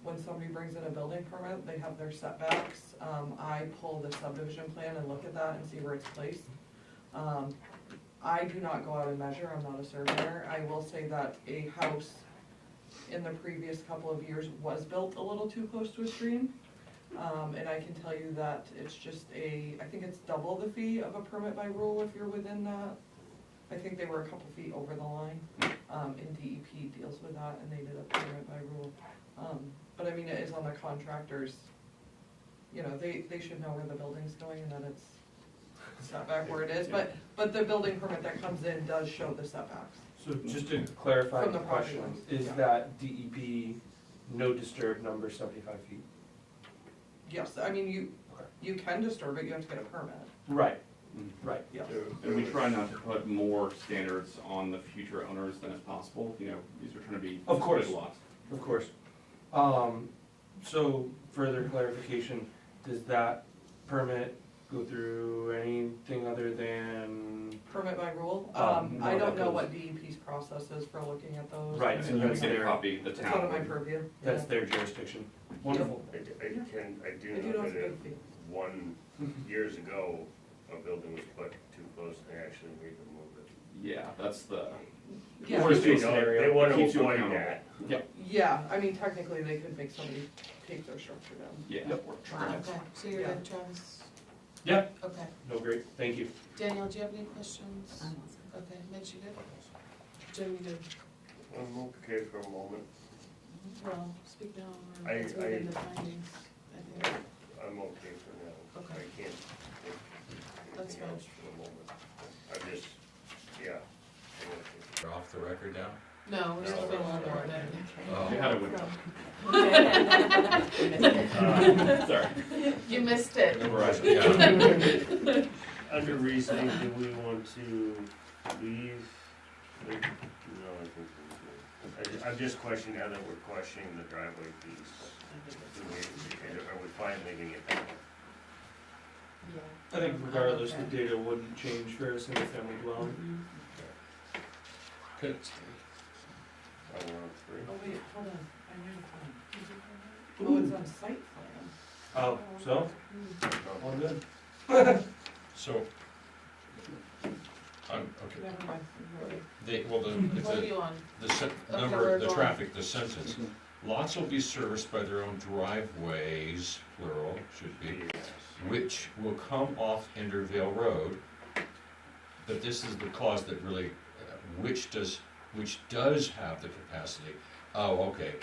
When somebody brings in a building permit, they have their setbacks. I pull the subdivision plan and look at that and see where it's placed. I do not go out and measure, I'm not a surveyor. I will say that a house in the previous couple of years was built a little too close to a stream. And I can tell you that it's just I think it's double the fee of a permit by rule if you're within that. I think they were a couple feet over the line, and DEP deals with that, and they did a permit by rule. But I mean, it is on the contractors, you know, they should know where the building's going and that it's setback where it is, but the building permit that comes in does show the setbacks. So just to clarify From the the property question, lines, is yeah. that DEP no disturb number 75 feet? Yes, I mean, you can disturb it, you have to get a permit, Right, Mhm. right. yes. and we try not to put more standards on the future owners than is possible, you know, these are trying to be. Of course. big lots. Of course. So further clarification, does that permit go through anything other than? Permit by rule, No, I don't that know goes- what DEP's process is for looking at those. Right, And so you would that's get a their, copy, the It's out of my town. purview. that's Yeah. their jurisdiction. Wonderful. I do I do know know that it's a good fee. years ago, a building was put too close, and they actually made them move it. Yeah, that's the, Yeah. Worst They case don't- scenario. They wanna Keeps you avoid accountable. that. Yeah, I mean, technically, they could make somebody take their structure down. yeah. Yep. Wow. okay, so you're Yeah. good, Travis? Yeah, Okay, no, great, thank you. Daniel, do you have any questions? I'm awesome. Okay, Mitch, you good? Jim, you good? I'm okay for a moment. Well, speak now, or I- let's move into findings, I think. I'm okay for now. Okay. I can't think of That's anything fine. else for the moment. I'm just, yeah. I'm okay. We're off the record now? No, we're still No. on board, I Oh. They had a window. Sorry. You missed it. Yeah. Under reasoning, do we want to leave? No, I think we're good. I'm just questioning, now that we're questioning the driveway piece, are we fine leaving it that way? I think regardless, the data wouldn't change for a single family dwelling. Good. Oh, we're on three? Oh, wait, hold on, I knew the plan. Oh, it's on site plan. Oh, so, No. all good? So, okay, Never mind. What are you on? the Okay, number, we're the going. traffic, the sentence. Lots will be serviced by their own driveways, plural, should be, Yes. which will come off Hendervale Road. But this is the clause that really, which does have the capacity. Oh, okay,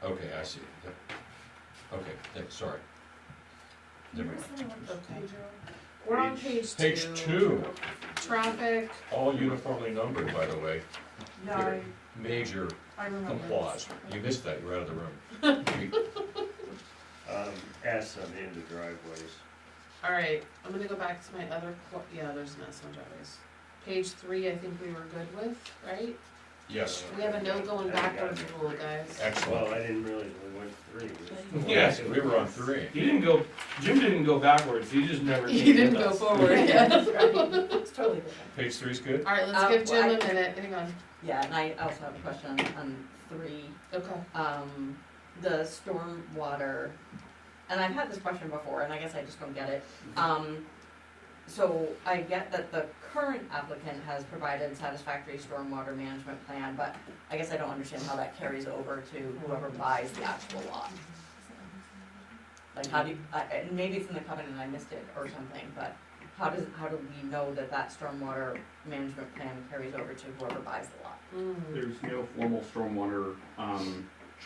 okay, I see. Yep. Okay, sorry. Never mind. Okay. We're on page 2. Page 2, Traffic, all uniformly numbered, by the way. Yeah, Major I remember. applause. You missed that, you were out of the room. S on the end of driveways. alright, I'm gonna go back to my other, yeah, there's an S on driveways. Page 3, I think we were good with, right? Yes, We have a no going backwards rule, guys. excellent. Well, I didn't realize we went three. Yes, we were on 3. Jim didn't go backwards, he just never came You didn't with go us. forward, yeah. It's totally different. Page 3 is good? Alright, let's give Jim well, a minute, hang on. Yeah, and I also have a question on 3. Okay. The stormwater, and I've had this question before, and I guess I just don't get it. So I get that the current applicant has provided satisfactory stormwater management plan, but I guess I don't understand how that carries over to whoever buys the actual lot. Like how do you, and maybe it's in the covenant and I missed it or something, but how do we know that that stormwater management plan carries over to whoever buys the lot? There's no formal stormwater,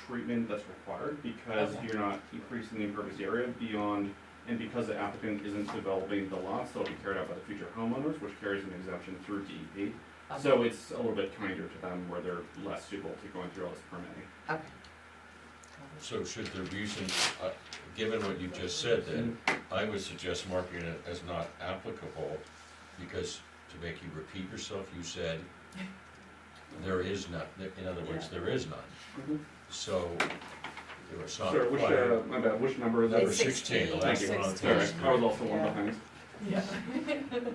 treatment that's required because Okay. you're not increasing the impervious area beyond, and because the applicant isn't developing the lots, they'll be carried out by the future homeowners, which carries an exemption through DEP. So it's a little bit kinder to them where they're less suitable to going through all this permitting. Okay. So should the reason, given what you just said then, I would suggest marking it as not applicable, because to make you repeat yourself, you said there is none, in other words, there is none. Mhm. So, there was not Sorry, required. my bad, which number is that? Number It's 16, the 16. last one on the Sorry, page. I was also one Yeah. behind. Yeah.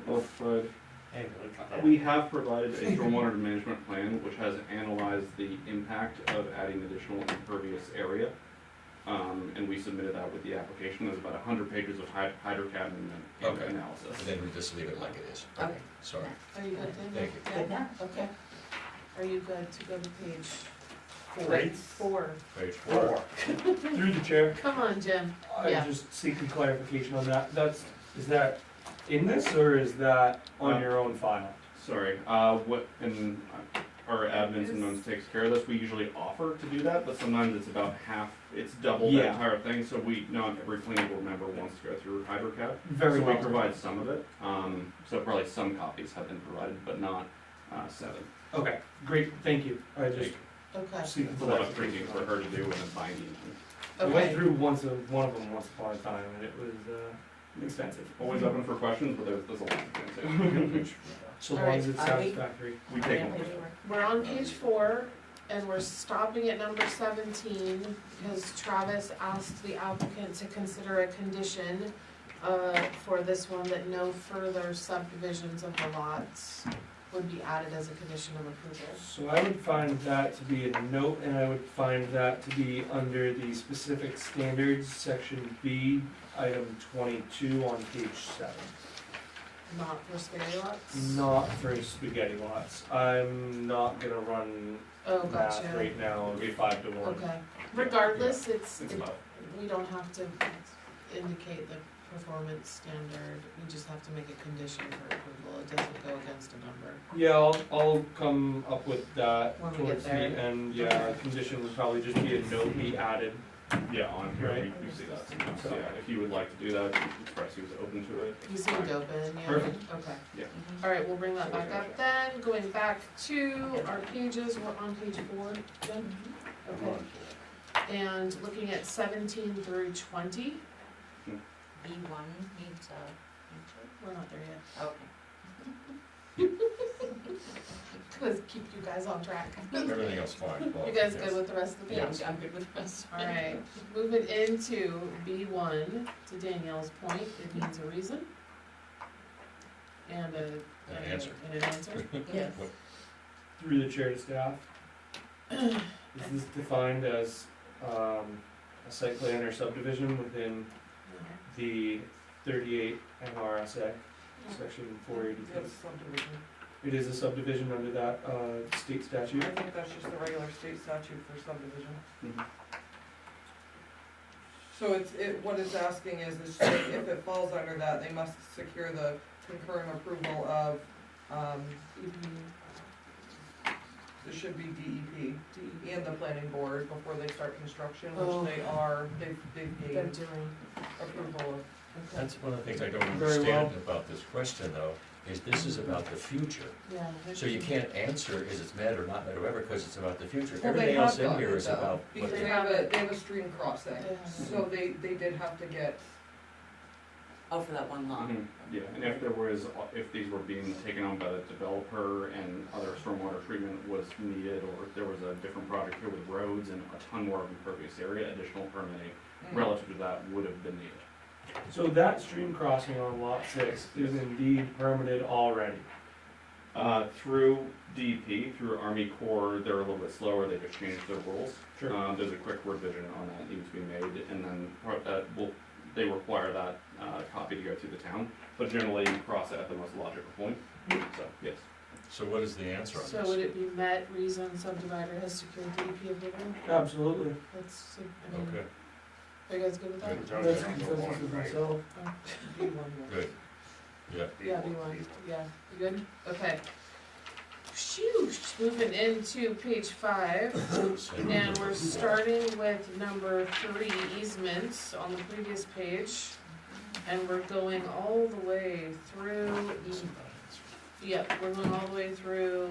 But Hey, look at that. we have provided a stormwater management plan which has analyzed the impact of adding additional impervious area. And we submitted that with the application. There's about 100 pages of hydrocarbon and Okay. analysis. And then we just leave it like it is. Okay. Sorry. Are you good, Daniel? Thank you. Good now? Okay. Are you good to go to page Great. 4? Page 4. Through the chair, Come on, Jim. I Yeah. just seeking clarification on that. Is that in this or is that on your own file? Sorry, our admins and notes takes care of this. We usually offer to do that, but sometimes it's about half, it's double the Yeah. entire thing. So not every planning board member wants to go through hydrocad. Very So we well. provide some of it. So probably some copies have been provided, but not 7. Okay, great, thank you. I just Okay, seeking It's a lot of clarification. printing for her to do and then binding. I went okay. through one of them once upon a time and it was expensive. Always open for questions, but there's a lot to get into. So All long as right, it's are we- satisfactory. We take Yeah, them. page 4. We're on page 4, and we're stopping at number 17, because Travis asked the applicant to consider a condition for this one, that no further subdivisions of the lots would be added as a condition of approval. So I would find that to be a note, and I would find that to be under the specific standards, section B, item 22 on page 7. Not for spaghetti lots? Not for spaghetti lots. I'm not gonna run Oh, math gotcha. right now, it'll be 5 to 1. Okay. Regardless, It's about. we don't have to indicate the performance standard, we just have to make a condition for approval, it doesn't go against a number. Yeah, I'll come up with that When we get towards the there. end, yeah, a condition would probably just be a note be added. Yeah, on here, Right. we see that sometimes. So yeah, if you would like to do that, express he was open to it. He seemed open, yeah. Perfect. Okay. Yeah. Alright, we'll bring that back up then, going back to our pages, we're on page 4, Jim? Okay. And looking at 17 through 20, B1 needs a, we're not there yet. okay. Let's keep you guys on track. Everything else fine. Well, You guys yes. good with the rest of the page? Yes. I'm good with this. Alright, moving into B1, to Danielle's point, it needs a reason. And An answer. And an answer, yes. Through the chair to staff. Is this defined as a site plan or subdivision within the 38 MRSA, section 482? It's subdivision. It is a subdivision under that state I statute. think that's just the regular state statute for subdivision. Mhm. So what it's asking is that if it falls under that, they must secure the concurrent approval of, it should be DEP and the planning board before they start construction, Oh. which they've They're gained doing, approval of. okay, That's one of the things I don't Very understand well. about this question though, is this is about the future. yeah. So you can't answer is it's met or not met or whatever, because it's about the future. Well, they Everything have else in got here it, is though, about what Because they. they have a stream crossing, Yeah. so they did have to get, Oh, for that one lot. Mhm. Yeah, and if these were being taken on by the developer and other stormwater treatment was needed, or if there was a different project here with roads and a ton more of impervious area, additional permitting relative to that would have been needed. So that stream crossing on lot 6 is indeed permitted already. Through DEP, through Army Corps, they're a little bit slower, they just changed their rules. Sure. There's a quick revision on that needs to be made, and then they require that copy to go to the town, but generally you cross it at the most logical point, so, yes. So what is the answer on So this? would it be met, reason subdivider has secured DEP approval? Absolutely. That's, I mean, Okay, are you guys good with that? Good. That's consensus with myself. good. Yeah. Yeah, B1, yeah, you good? Okay. Shoosh, moving into page 5, and we're starting with number 3, easements, on the previous page. And we're going all the way through Yep, we're going all the way through,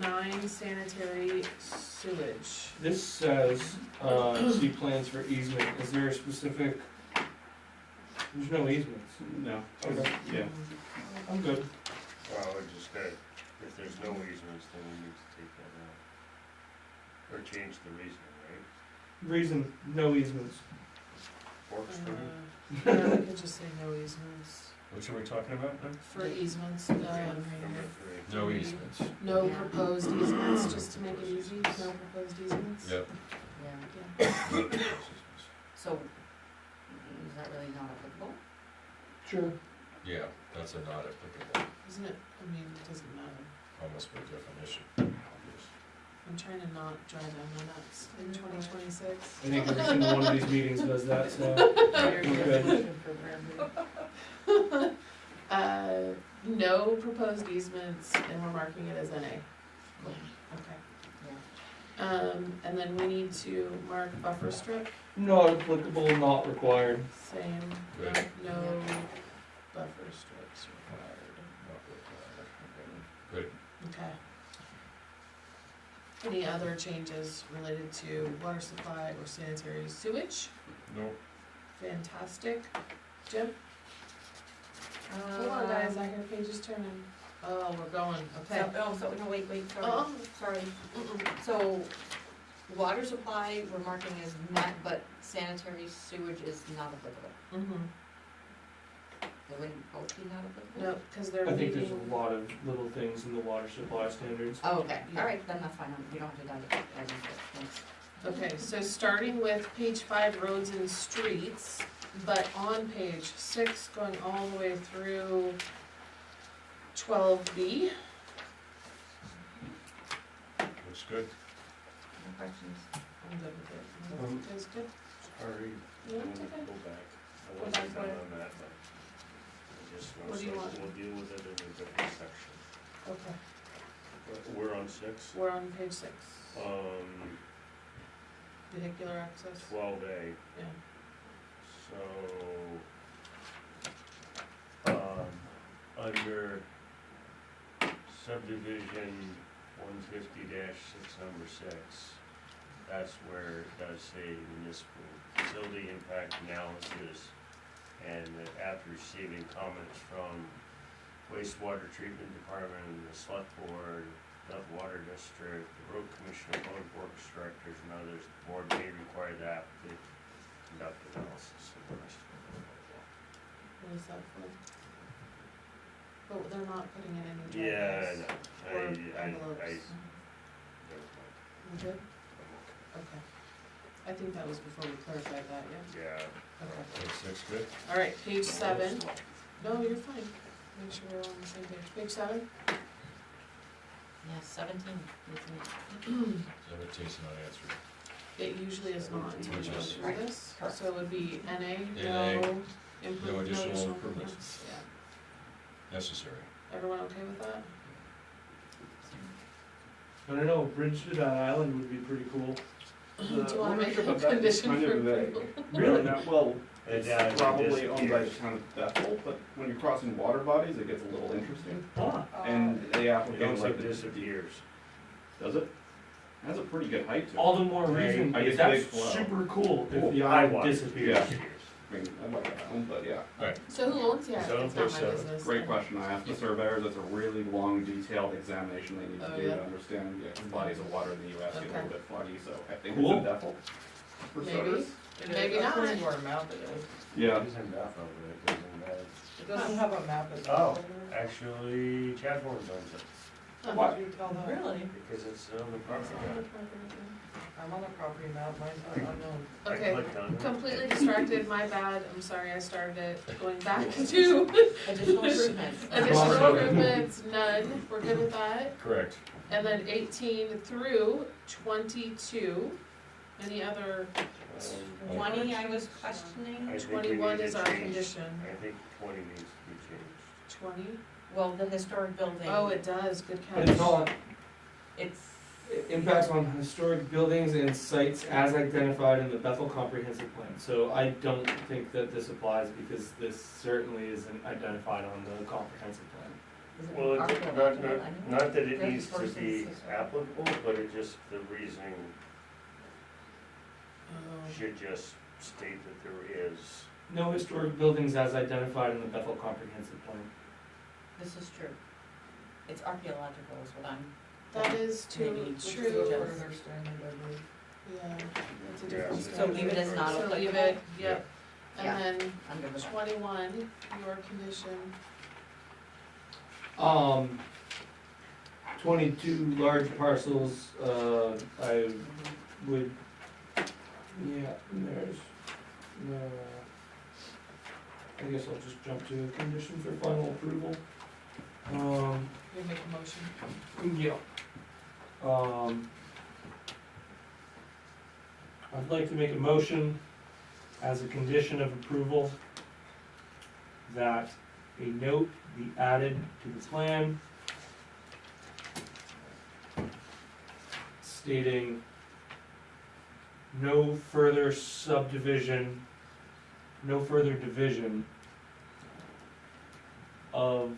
9 sanitary sewage. This says, see plans for easement, is there a specific, there's no easements. No. Okay. Yeah. I'm good. Well, we just got, if there's no easements, then we need to take that out. Or change the reason, right? Reason, no easements. Works for me. Yeah, we could just say no easements. Which are we talking about now? For easements, Number 3. No easements. no Yeah. proposed easements, just to make it easy, no proposed easements. Yep. Yeah, Yeah. so, is that really not applicable? Sure. Yeah, that's a not applicable, Isn't it, I mean, it doesn't matter. almost by definition. I'm trying to not drive down my nuts in 2026. I think every single one of these meetings does that, so. We're good. No proposed easements, and we're marking it as NA. Cool. Okay. And then we need to mark buffer strip, Not applicable, not required. same, Good. no buffer strips required. Good. Okay. Any other changes related to water supply or sanitary sewage? No. Fantastic. Jim? Hold on, guys, I hear pages turning. Oh, we're going, okay. No, wait, sorry, Oh. sorry. Mm-mm. So, water supply, we're marking as met, but sanitary sewage is not applicable. Mm-hmm. They wouldn't both be not applicable? No, because they're I think there's meeting. a lot of little things in the water supply standards. Oh, okay, Yeah. alright, then that's fine, we don't have to dive into it, thanks. Okay, so starting with page 5, roads and streets, but on page 6, going all the way through 12B. Looks good. No questions? I'm good with it. Um, You guys good? Sorry, Yeah, I want it's to okay. go back. I Go wasn't back done where? on that, but I just What want do you to, want? we'll deal with it in a different section. Okay, We're on 6. we're on page 6. Vehicular access. 12A. Yeah. So, under subdivision 150-6, number 6, that's where it does say municipal facility impact analysis, and that after receiving comments from wastewater treatment department, the select board, the water district, the road commissioner, public works directors, and others, the board may require the applicant to conduct analysis of the rest of the What is that for? But they're not putting it in the Yeah, Or I, envelopes. never mind. We good? I'm Okay. I think that was before we clarified that, yeah? okay. Yeah. Okay. Page 6, good? Alright, page 7. No, you're fine. Make sure we're all on the same page. Page 7? Yeah, 17, 17's not answered. It usually is not until we go Which is- through this. So it would be NA, NA, no no additional improvements. improvements. Yeah. Necessary. Everyone okay with that? I don't know, bridge to that island would be pretty cool. Do you wanna make ownership a of that is condition kind for of vague. approval? Really? Well, And it's now it probably owned by the disappears. town of Bethel, but when you're crossing water bodies, it gets a little interesting. Ah, And the It applicant also like disappears. does it? It has a pretty good height to it. all the more reason, I guess that's big flow. super cool if Cool. the I island want it. disappears. Yeah. I mean, I like that one, but yeah. So who owns the island? So It's not page my 7. business. Great question. I asked the surveyors. It's a really long, detailed examination they need Oh, to do yeah? to understand the bodies of water in the US get a Okay. little bit foggy, so I think Cool. it's in Bethel. For Maybe. starters. Maybe not. According to our map, it is. Yeah. It's in Bethel, but it doesn't It doesn't have a map as Oh. well. actually, Chadbourne owns it, Huh. What? Did you tell them? Really? because it's on the It's property on the map. property. I'm on the property map, mine's unknown. I Okay, clicked on it. completely distracted, my bad, I'm sorry, I started it, going back to Additional improvements. additional improvements, none, we're good with that. Correct. And then 18 through 22, any other, 20, I was I questioning, think we 21 need is to our change- condition. I think 20 needs to be changed. 20? well, the historic building. Oh, it does, good catch. But it's not, It's, impacts on historic buildings and sites as identified in the Bethel Comprehensive Plan. So I don't think that this applies because this certainly isn't identified on the comprehensive plan. Is it Well, it's archaeological not, anyway? not that it Very needs to first and be sixth. applicable, but it just, the reasoning Oh. should just state that there is. No historic buildings as identified in the Bethel Comprehensive Plan. This is true. It's archaeological is what I'm. That is Maybe true, just- Further standard, I believe. yeah, that's a Yeah, different so So standard. leave it as not So applicable. leave it, yep, Yeah. and then I'm good with that. 21, your condition, 22 large parcels, I would, yeah, and there's, I guess I'll just jump to a condition for final approval. you make a motion. Yeah. I'd like to make a motion as a condition of approval that a note be added to the plan stating no further subdivision, no further division of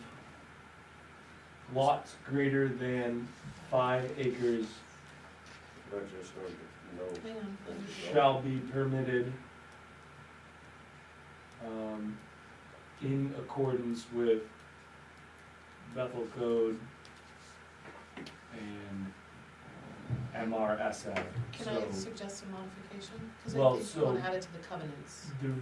lots greater than 5 acres But just no, Hang on, let me- shall be permitted in accordance with Bethel Code and MRSA. Can I So suggest a modification? Cause Well, I think you so- wanna add it to the covenants. the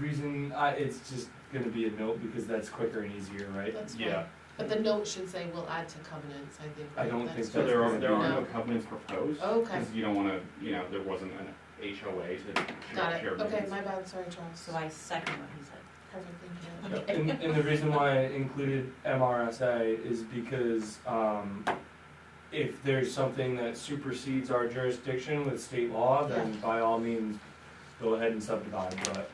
reason, it's just gonna be a note because that's quicker and easier, right? That's Yeah. fine. But the note should say we'll add to covenants, I think. I don't That's think So fine. there are No. no covenants proposed. Okay. Because you don't wanna, there wasn't an HOA to Got share it, okay, meetings. my bad, sorry Charles. So I second what he said. Perfect, thank you. Yep, and the reason why I included MRSA is because, if there's something that supersedes our jurisdiction with state law, then by all means, go ahead and subdivide, but.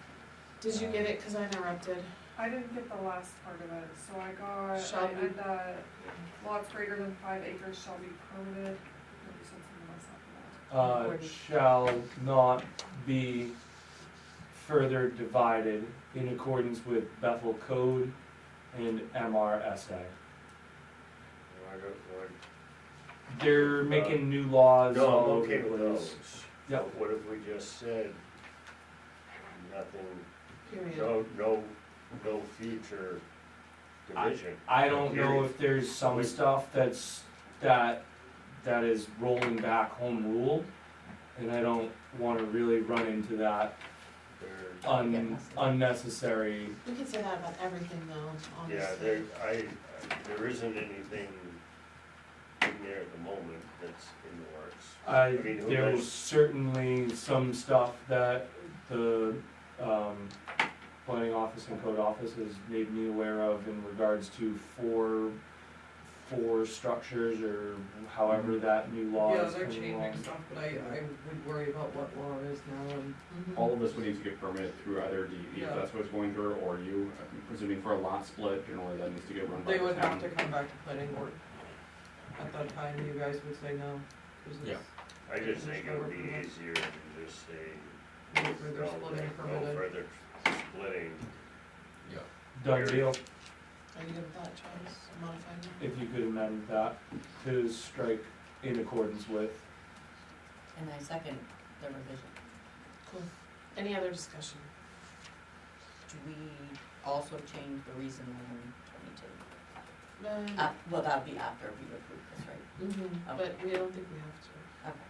Did you get it, cause I interrupted? I didn't get the last part of it, so I got, Shall I be- had that lots greater than 5 acres shall be permitted. Maybe said something else after that. Shall not be further divided in accordance with Bethel Code and MRSA. I don't, They're making new laws no, all I'm over okay the with place. those. Yep. But what if we just said nothing, Period. no future division? I don't know if there's some stuff that is rolling back home rule, and I don't wanna really run into that There- unnecessary. We could say that about everything though, honestly. Yeah, there isn't anything in there at the moment that's in the works. I mean, who There's knows? certainly some stuff that the, planning office and code office has made me aware of in regards to four structures or however that new law Yeah, is they're coming changing along. stuff, but I would worry about what law is now and. Mhm. All of this would need to get permitted through either DEP, Yeah. if that's what it's going through, or you, I'm presuming for a lot split, generally that needs to get run by They the would have town. to come back to planning board. At that time, you guys would say no, 'cause Yeah. it's, I just think it would be easier to just say, no no, further splitting no permitted. further splitting. Yeah. Done deal, Are you good with that, Charles, modifying that? if you could amend that to strike in accordance with. And I second the revision. Cool. Any other discussion? Do we also change the reason in 22? Uh, Well, that would be after we approve this, right? But we don't think we have to. Okay.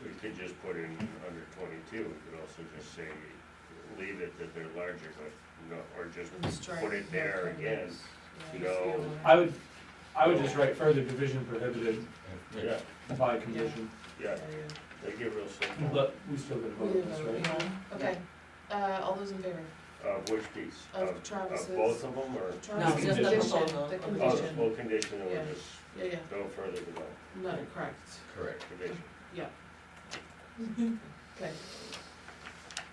We could just put in under 22, we could also just say, leave it that they're larger, but no, or just And strike put it there no again. covenants. Yeah. No. I would just write further division prohibited Yeah, by condition, yeah, Yeah, they get real simple. but we still gotta vote on this, right? yeah. Okay, all those in favor? Which piece? Of Travis's- Of both of them, or? Travis's just the condition, proposal. the Oh, Oh, condition. well, condition, or Yeah. just Yeah, no further development, no, correct. Correct. division. Okay.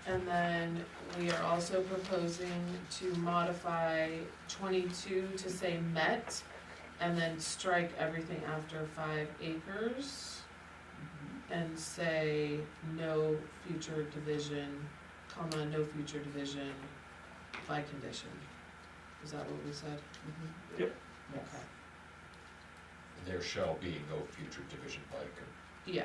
And then we are also proposing to modify 22 to say met, and then strike everything after 5 acres, and say no future division, comma, no future division by condition. Is that what we said? Yes. Okay. There shall be no future division by Yeah,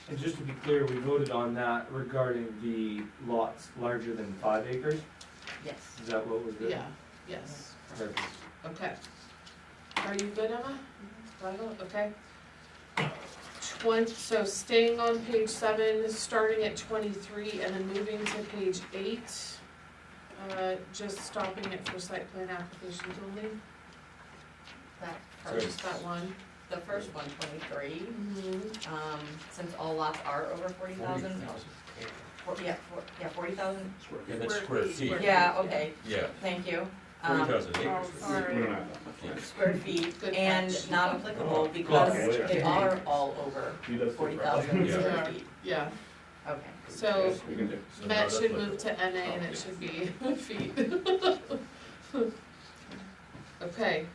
And just to be clear, we voted on that regarding the lots larger than 5 acres? Yes. Is that what was it? yeah, yes, Perfect. okay. Are you good, Emma? Vital, okay. So staying on page 7, starting at 23, and then moving to page 8. Just stopping it for site plan applications only, That or first, just that one? the first one, 23, Mm-hmm. since all lots are over 40,000. 40,000. Yeah, that's square feet. Yeah, okay, Yeah, thank you. 40,000 acres. Oh, We sorry. don't have that. Square feet Good and catch. not applicable because Okay. they are all over He does 40,000 Yeah. square feet. Yeah, Okay. so Yes, we can do. So Met no, should that's move to NA and it should be feet. Okay.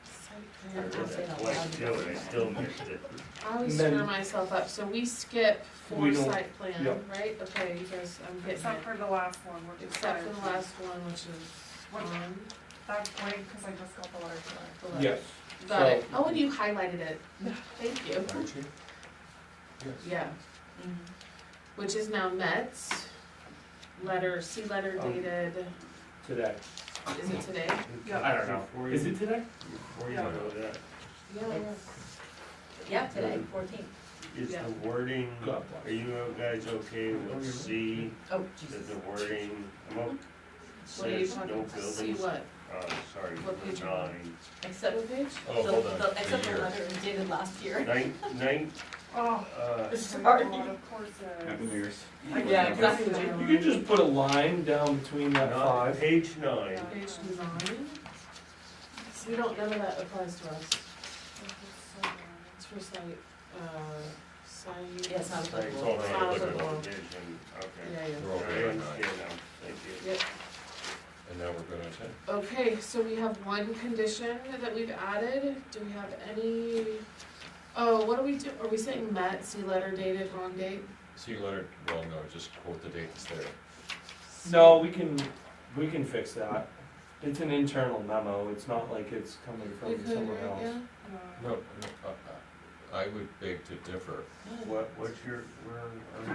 Site plan I'd like to do it, I still missed it. I always Then- screw myself up, so we skip We for don't- site plan, yep. right? Okay, you guys, I'm getting Except it. for the last one, which is. Except for the last one, which is What? on That's blank, cause I just got the letter today. the left. Yes. Got it. Oh, and you highlighted it. Thank you. Aren't you? Yes. Yeah, Mhm. which is now Mets. Letter, C letter dated, Today. is it today? I don't know. Before Is you- it today? Before you know that, Yeah. Yeah, today, 14. is Yeah. the wording, God are you guys okay with C, Oh, is Jesus. the wording, What are you says no talking about? See buildings? what? Sorry, What page number are you 9. Except What page? Oh, hold on. except the year. letter was dated last year. Nine, Oh, Sorry. of course it Happy is. New Year's. Yeah, exactly. You could just put a line down between that 5. page 9. Page 9. We don't, none of that applies to us. It's for site, site. Yeah, it's not It's applicable. all It's right, not but applicable. division, okay. Yeah, yeah. We're all I good on understand 9. now, thank you. Yep. And now we're good on 10. Okay, so we have one condition that we've added. Do we have any, oh, what do we do? Are we saying Met, see letter dated, wrong date? See letter, well, no, just quote the date that's there. No, we can fix that. It's an internal memo, it's not like it's coming We from could, somewhere right, else. yeah? No, I would beg to differ. What's your, where?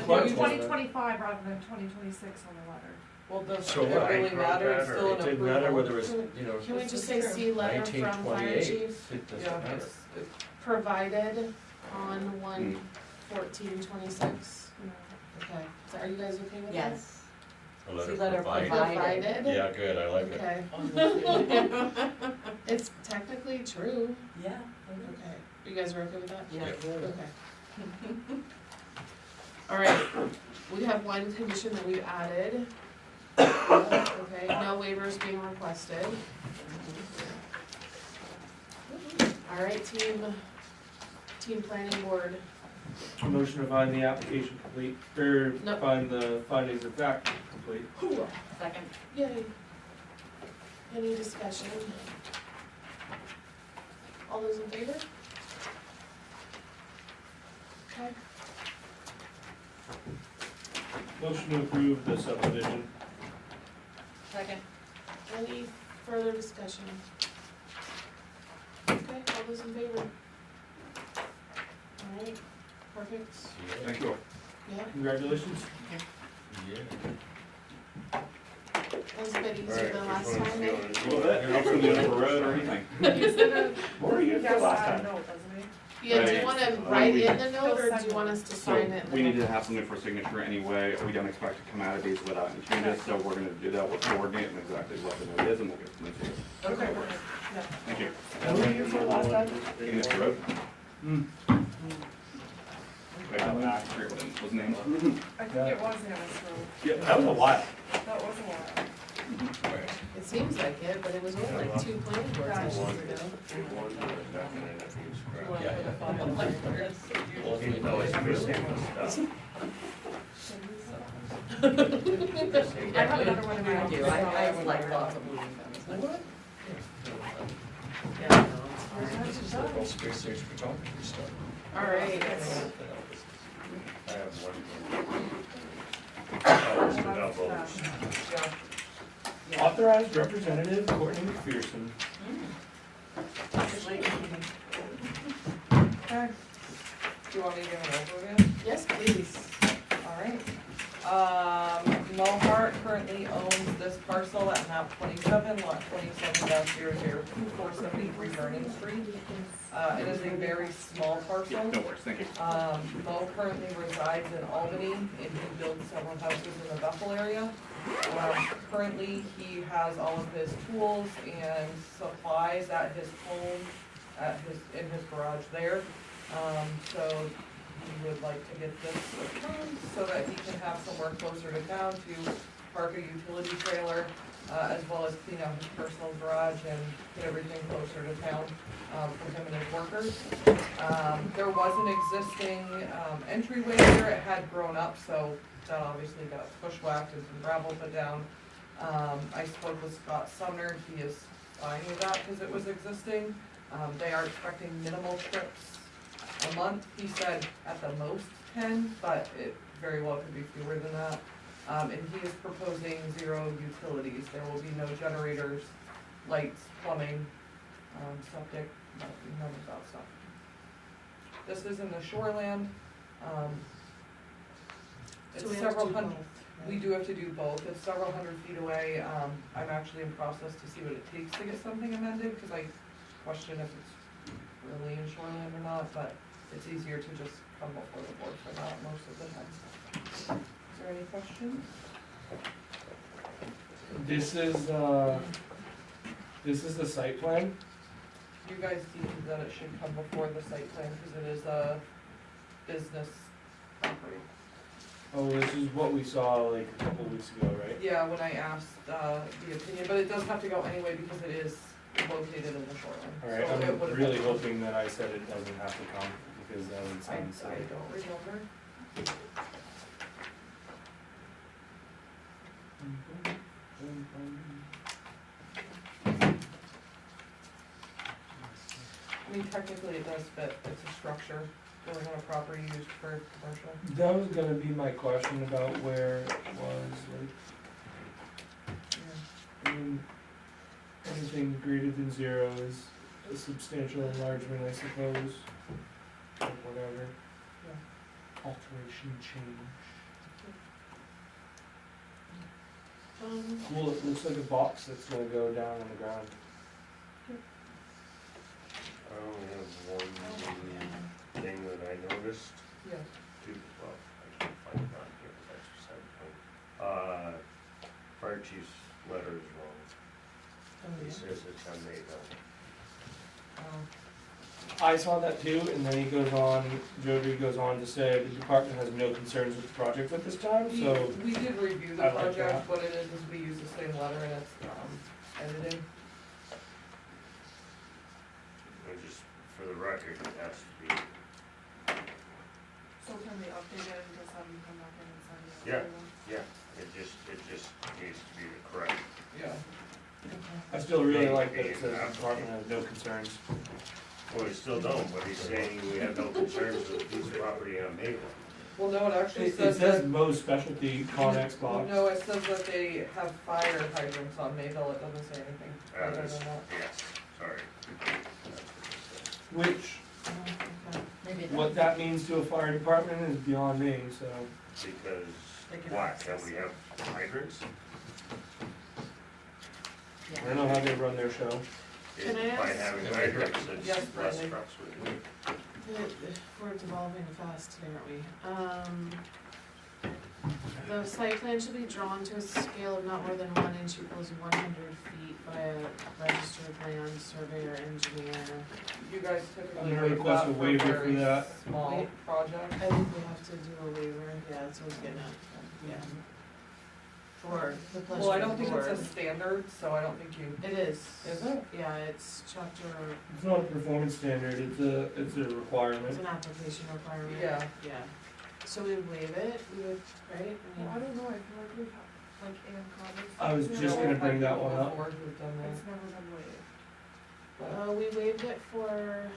What? 2025 rather than 2026 on the letter. Well, does So it what? really matter? It's It still an It didn't matter approval. whether it was, you know, Can we This just is say true. see letter from fire 1928, chief it Yeah, doesn't matter. it's, provided on 1/14/26? Okay, so are you guys okay with that? Yes. A letter See letter provided. provided. Yeah, good, I like it. Okay. It's technically true. Yeah. Okay, you guys are okay with that? Yeah. Okay. All right, we have one condition that we've added. Okay, no waivers being requested. All right, team planning board. Motion to find the application complete, or Nope. find the findings of fact complete. Second. Yay. Any discussion? All those in favor? Okay. Motion to approve the subdivision. Second. Any further discussion? Okay, all those in favor? Alright, perfect, Thank you. yeah, Congratulations. Yeah. that was a bit easier Alright, than which last one's time, the eh? other? Helps in the upper road or anything. He's gonna, What were you he has that note, doesn't he? Yeah, do you Right. wanna When write we- in the note, or do you want us to So sign it? we need to have something for signature anyway. We don't expect to come out of these without any changes, so we're gonna do that. We'll coordinate and exactly what the note is and we'll get them to you. Okay. Thank you. What were you for last time? In this road. I forget what it was named. I think it was Annis Road. Yeah, that was a while. That was a while. Right. It seems like it, but it was only like 2 planning board Yeah. sessions ago. One that was not gonna end up being scrapped. Yeah, yeah. Well, you always missing the stuff. I have another one in my I office. do, I have like lots of moving things. Yeah, Well, space station photography stuff. alright, I have one. Authorized Representative Courtney McPherson. Okay. Do you want me to give an overview? Yes, please. Alright. Mohart currently owns this parcel at map 27, lot 27-002-473 Vernon Street. It is a very small parcel. No worries, thank you. Mo currently resides in Albany and he builds several houses in the Bethel area. Currently, he has all of his tools and supplies at his home, in his garage there. So he would like to get this approved so that he can have somewhere closer to town to park a utility trailer, as well as clean out his personal garage and get everything closer to town, for him and his workers. There was an existing, entryway here, it had grown up, so that obviously got bushwhacked and some gravel put down. I spoke with Scott Sumner, he is fine with that because it was existing. They are expecting minimal trips a month, he said at the most 10, but it very well could be fewer than that. And he is proposing 0 utilities, there will be no generators, lights, plumbing, septic, none of that stuff. This is in the shoreland, So it's we have to several do hundred. both, We right? do have to do both, it's several hundred feet away, I'm actually in process to see what it takes to get something amended, cause I question if it's really in shoreland or not, but it's easier to just come before the board for that most of the time. Is there any questions? This is the site plan. You guys deemed that it should come before the site plan, cause it is a business property. Oh, this is what we saw like a couple weeks ago, right? Yeah, when I asked, the opinion, but it does have to go anyway because it is located in the shoreline. Alright, So it I'm would've really been- hoping that I said it doesn't have to come, because that would I sound silly. don't remember. I mean, technically it does fit, it's a structure going on a property used for commercial. That was gonna be my question about where it was, Yeah. anything greater than 0 is a substantial enlargement, I suppose. Or whatever. Alteration, change. Cool, it looks like a box that's gonna go down on the ground. I only have one thing that I noticed, Yeah. well, I can't find it on here, but that's beside the point. Fire chief's letter is wrong, he says it's on Mayville. I saw that too, and then he goes on, Jody goes on to say the department has no concerns with the project at this time, so. We did review I the like project, that. what it is we use the same letter and it's, edited. And just for the record, it has to be, So can we update it and just have you come back in and sign it? Yeah. it just needs to be the correct. Yeah. I still really like that it says the department has no concerns. Well, we still don't, but he's saying we have no concerns with the piece of property on Mayville. Well, no, it actually It says says that, Mo's Specialty Connex box. no, it says that they have fire hydrants on Mayville, it doesn't say anything other than that. Yes, sorry. Which, Maybe what that means to a fire department is beyond me, so. Because, They can why, access. that we have hydrants? I don't know how they run their show. Can I By ask- having hydrants, Yes, it's less Bradley. trucks with it. We're devolving fast today, aren't we? The site plan should be drawn to a scale of not more than 1 inch equals 100 feet by a registered land surveyor engineer. You guys I'm typically gonna waive request that a for waiver for very that. small Wait. project. I think we have to do a waiver, yeah, that's what I was getting at, yeah. For the pleasure Well, I of don't the think it's board. a standard, so I don't think you, It is. is it? Yeah, it's chapter, It's not a performance standard, it's a it's requirement. an application requirement. Yeah. Yeah. So we would waive it, we would, right? Well, I don't know, I feel like we've had, like, Ann Commons. I was just gonna bring that one up. Before who've done that. It's never been waived. We waived it for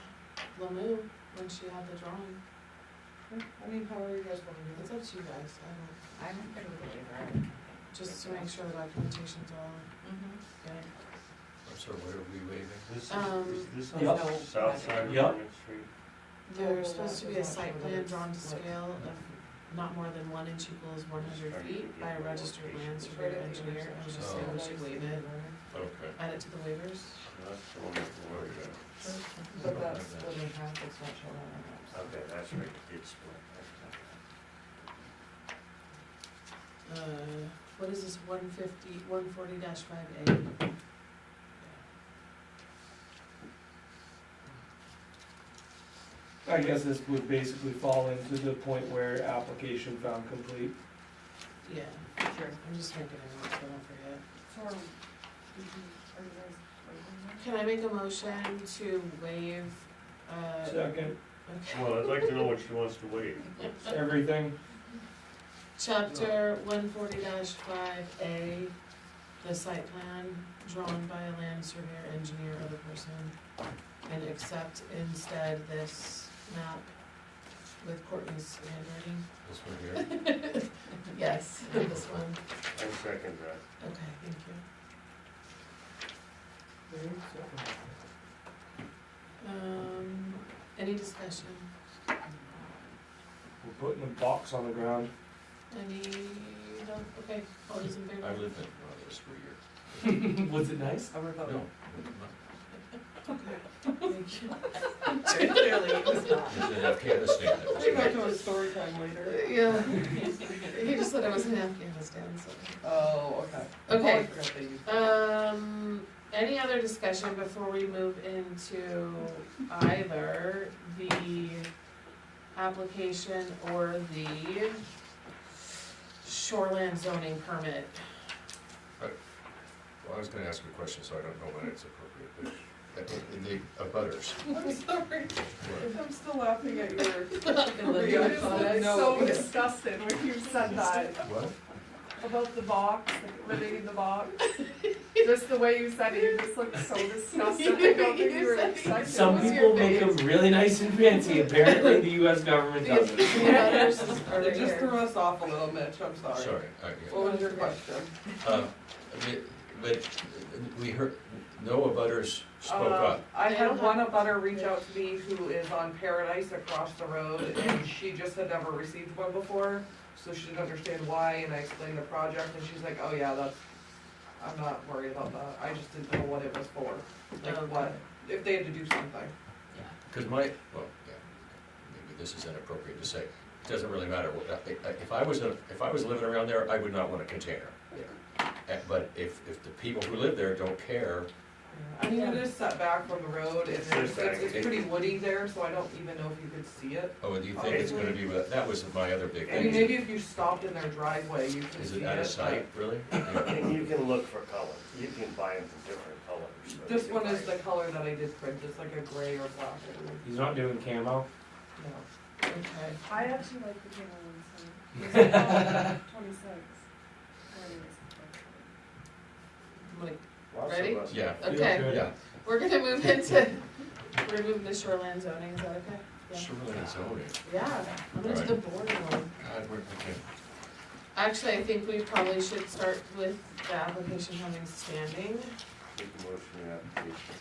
Lamu when she had the drawing. I mean, however you guys wanna do It's it. up to you guys, I don't. I'm good with the waiver. just to make sure the documentation's all good. I'm sorry, what are we waiving? This is Yep. on the south side of Yep. Market Street. There's supposed to be a site plan drawn to scale of not more than 1 inch equals 100 feet by a registered land surveyor engineer. I was just saying we should waive it, Okay. add it to the waivers. That's the one with the word, But that's split in half, it's not shown on our maps. Okay, that's right, it's split. What is this, 140-5A? I guess this would basically fall into the point where application found complete. Yeah, Sure. I'm just making a note so I don't forget. So are you guys waiving Can I make a motion to waive, Second, okay, Well, I'd like to know what she wants to waive. everything, chapter 140-5A, the site plan drawn by a land surveyor, engineer, other person, and accept instead this map with Courtney's handwriting? This one here? Yes, this one. I second that. Okay, thank you. Any discussion? we're putting a box on the ground. Any, no, okay, all those in favor? I lived in one of those for a year. Was it nice? I work out. No. Thank you. Very clearly, it was not. It's in Afghanistan. It was We go great. to a story time later. Yeah, he just said I was in Afghanistan, so. Oh, okay. Okay. Oh, I forgot they used Any other discussion before we move into either the application or the shoreland zoning permit? Well, I was gonna ask a question, so I don't know when it's appropriate, but the abutters. I'm sorry, What? I'm still laughing at your. it? I just looked so disgusted when you said that, What? about the box, like relating the box. Just the way you said it, you just looked so disgusted, I don't think you were expecting. Some What's people your make face? them really nice and fancy, apparently the US government doesn't. The others are right It just here. threw us off a little, Mitch, I'm sorry. Sorry, What was your question? but we heard, no abutters spoke up. I They had don't one abutter reach out to me who is on Paradise across the road, and she just had never received one before, so she didn't understand why, and I explained the project, and she's like, oh yeah, I'm not worried about that, I just didn't know what it was for, like Okay. what, if they had to do something. Because well, yeah, maybe this is inappropriate to say, it doesn't really matter. If I was living around there, I would not want a container. But if the people who live there don't care, I mean, it is set back from the road, and it's pretty woody there, so I don't even know if you could see it. oh, do you think it's gonna be, that was my other big I mean, thing. maybe if you stopped in their driveway, you could Is see it out of sight, really? And you can look for color, you can buy them from different colors. so This you one can is buy- the color that I did print, it's like a gray or black, I believe. He's not doing camo. No. Okay. I actually like the camo one, so. It was like, 26. Like, Lots of Ready? us- Yeah, okay, yeah. we're gonna move into, we're moving to shoreland zoning, is that okay? Yeah. Shoreline zoning. Yeah, I'm gonna do the boring one. God, we're, okay. Actually, I think we probably should start with the application having standing. Make a motion application.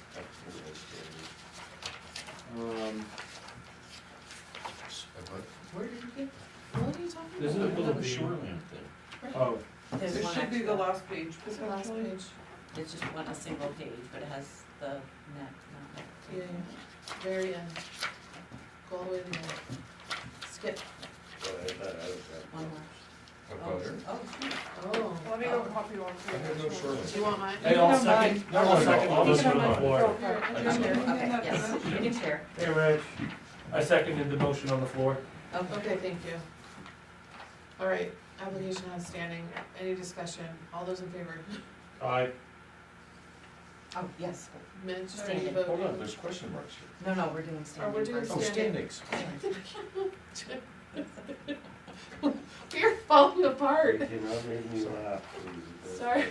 Where did you get? What are you talking This is a about? little The bit. shoreline thing. Oh, There's It one should be the extra. last page, It's the last potentially. page. It's just a single page, but it has the net, not net. Yeah, yeah. Very end. Go all the way to the end. Skip. One more. Abutter? Oh, sure. Oh. Let me go copy one for I you. have no shoreline. Do you want mine? hey, I'll second, I'll second all this one on the floor. Here, I I just- can share. Okay, yes, you can share. Hey, Rich, I seconded the motion on the floor. Okay, thank you. All right, application has standing. Any discussion? All those in favor? Aye. Oh, yes. Mitch, are you Standing. Hold on, voting? there's question marks here. No, we're doing standing we're doing first. Oh, Standing. standings. We're falling apart. You cannot make me laugh, please. Sorry.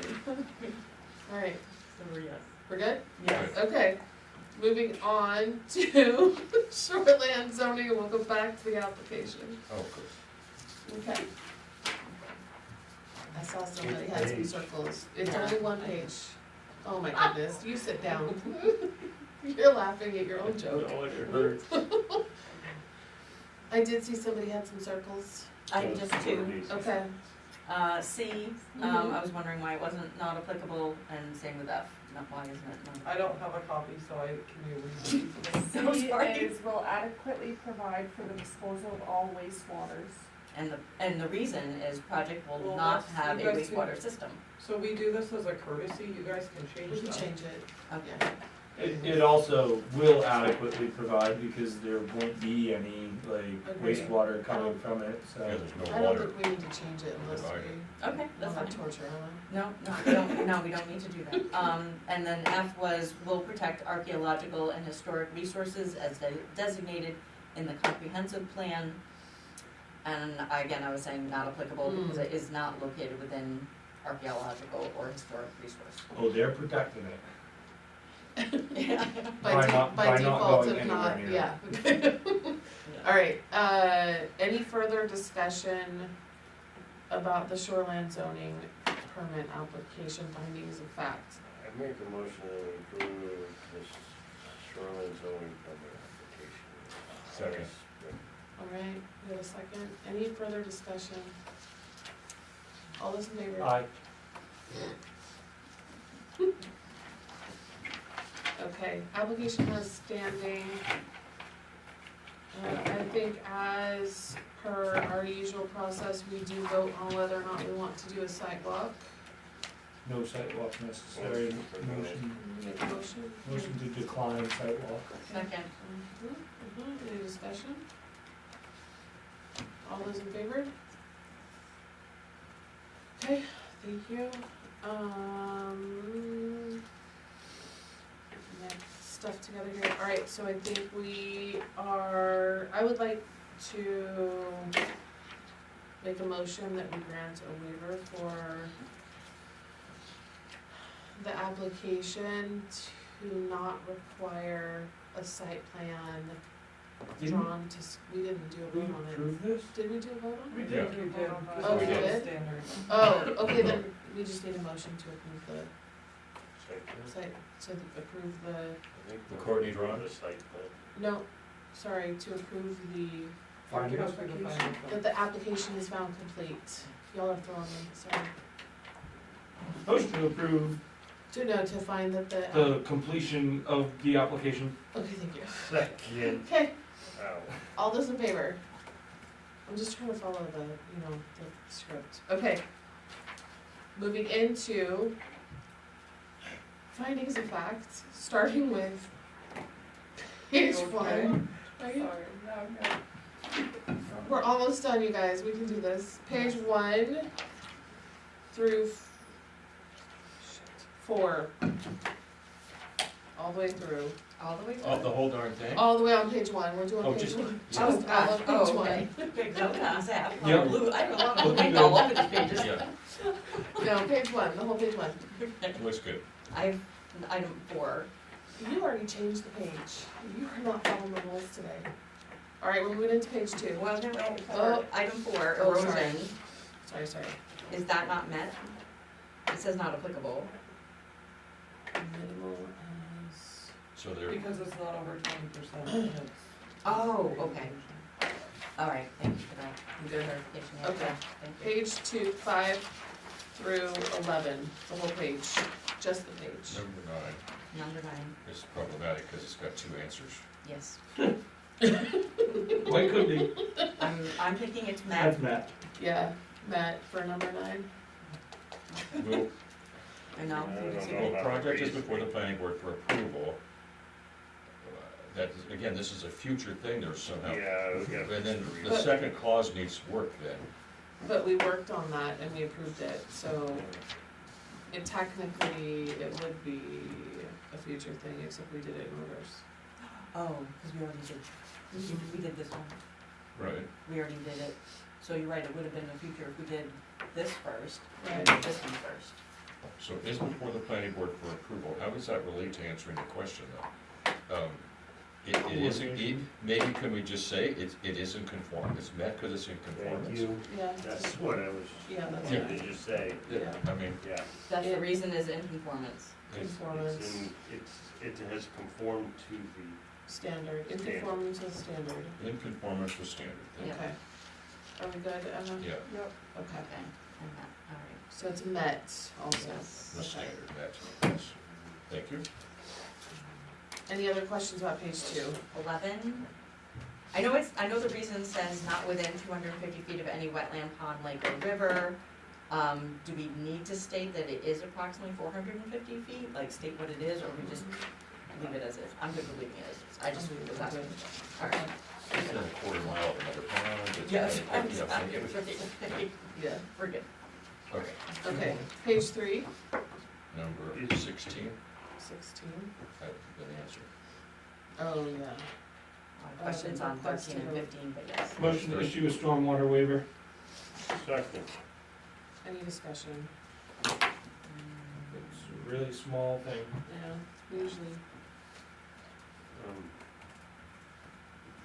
All right, So we're yes. we're good? Yes. Okay, moving on to shoreland zoning, and we'll go back to the application. Oh, good. Okay. I saw somebody had some Page. circles. It's Yeah. only one page. Oh my goodness, you sit down. You're laughing at your own joke. Oh, it hurts. I did see somebody had some circles. I just two. Okay. C, Mhm. I was wondering why it wasn't not applicable, and same with F, not why isn't it not? I don't have a copy, so can you read? So C sorry. is will adequately provide for the disposal of all wastewaters. And the reason is project will Well, not that's- have a you guys can- wastewater system. So we do this as a courtesy, you guys can change We can that. change it. Okay. It also will adequately provide because there won't be any like Agreed. wastewater coming from it, so. Yeah, there's I no don't water. think we need to change it unless Provided. we Okay, that's wanna fine. torture Emma. No, we don't need to do that. And then F was, will protect archaeological and historic resources as designated in the comprehensive plan. And again, I was saying not applicable because it is not located within archaeological or historic resource. Oh, they're protecting it. Yeah. By not By going default, if anywhere not, near yeah. Alright, any further discussion about the shoreline zoning permit application findings of fact? I make a motion to approve this shoreline zoning permit application. Second. Alright, we have a second, any further discussion? All those in favor? Aye. Okay, application has standing. I think as per our usual process, we do vote on whether or not we want to do a sidewalk. No sidewalk necessary, Make a motion. motion to decline sidewalk. Second. Any discussion? All those in favor? Okay, thank you. Get stuff together here. Alright, so I think I would like to make a motion that we grant a waiver for the application to not require a site plan drawn to, we didn't do a We vote on it. approve this? Did we do a vote on it? Yeah. You did. Oh, we did. Standard. Oh, okay, then we just need a motion to approve the Site plan? site, to approve the, I think The Courtney drawing? The site plan. no, sorry, to approve the, Findings? Go through the findings. that the application is found complete. Y'all are throwing me, sorry. Motion to approve To find that the, the completion of the application. okay, thank you. Second. Okay, Ow. all those in favor? I'm just trying to follow the, the script. Okay. Moving into findings of fact, starting with page Okay. one. Are you- Sorry, no, I'm good. We're almost done, you guys, we can do this. Page 1 through 4. All the way through. All the way Oh, through? the whole darn thing? All the way on page 1, we're doing Oh, page just- 1. just- Just all of page 1. Okay, so that's that. Yeah. I have a lot of blue ink all over these pages. Yeah, No, page 1, the whole page 1. looks good. I've, item 4, You already changed the page. You are not following the rules today. Alright, we're moving into page 2. well, no, wait, Oh. item 4, Oh, sorry. erosion, Sorry. is that not met? It says not applicable. Minimal as... So there, Because it's not over 20%. It's- Oh, okay. All right, thank you for that. Good clarification. Yeah, Okay. Thank you. Page 2, 5 through 11, the whole page, just the page. number 9 Number 9, is problematic because it's got 2 answers. yes. Why could be? I'm thinking it's That's met. Matt. Yeah, Matt, for number 9. Will, I know. I don't know. well, project is before the planning board for approval. That, is- again, this is a future thing there somehow. Yeah, we got. And then the But- second clause needs work then. But we worked on that and we approved it, so it technically, it would be a future thing, except we did it in reverse. Oh, because we already did, we did this one. Right. We already did it. So you're right, it would have been the future if we did this first, and Right. this one first. So is before the planning board for approval, how does that relate to answering the question though? It isn't, maybe can we just say it isn't conform, it's met because it's in Thank conformance? you, Yeah, that's what I was yeah, that's Yeah. going to right. just say, Yeah. I mean, yeah. That's the reason is in conformance. Conformance, It has conformed to the, standard, in Standard. conformance with standard. in conformance with standard. Yeah. Okay. Are we good, Emma? Yeah, Yep. Okay, Okay, and that, all right. so it's met also. Yes. the Okay. standard, that's, thank you. Any other questions about page 2? 11, I know the reason says not within 250 feet of any wetland, pond, lake, or river. Do we need to state that it is approximately 450 feet, like state what it is, or we just leave it as is? I'm good with leaving it as is, I just was asking. All right. It's in a quarter mile of another pond. it's- Yes, I'm yeah, good with it. Yeah. We're good. Okay, Okay, page 3, number 16, 16. I've been answered. Oh, yeah. Questions on 13 and 15, but yes. Motion to issue a stormwater waiver. second, Any discussion? It's a really small thing. Yeah, usually.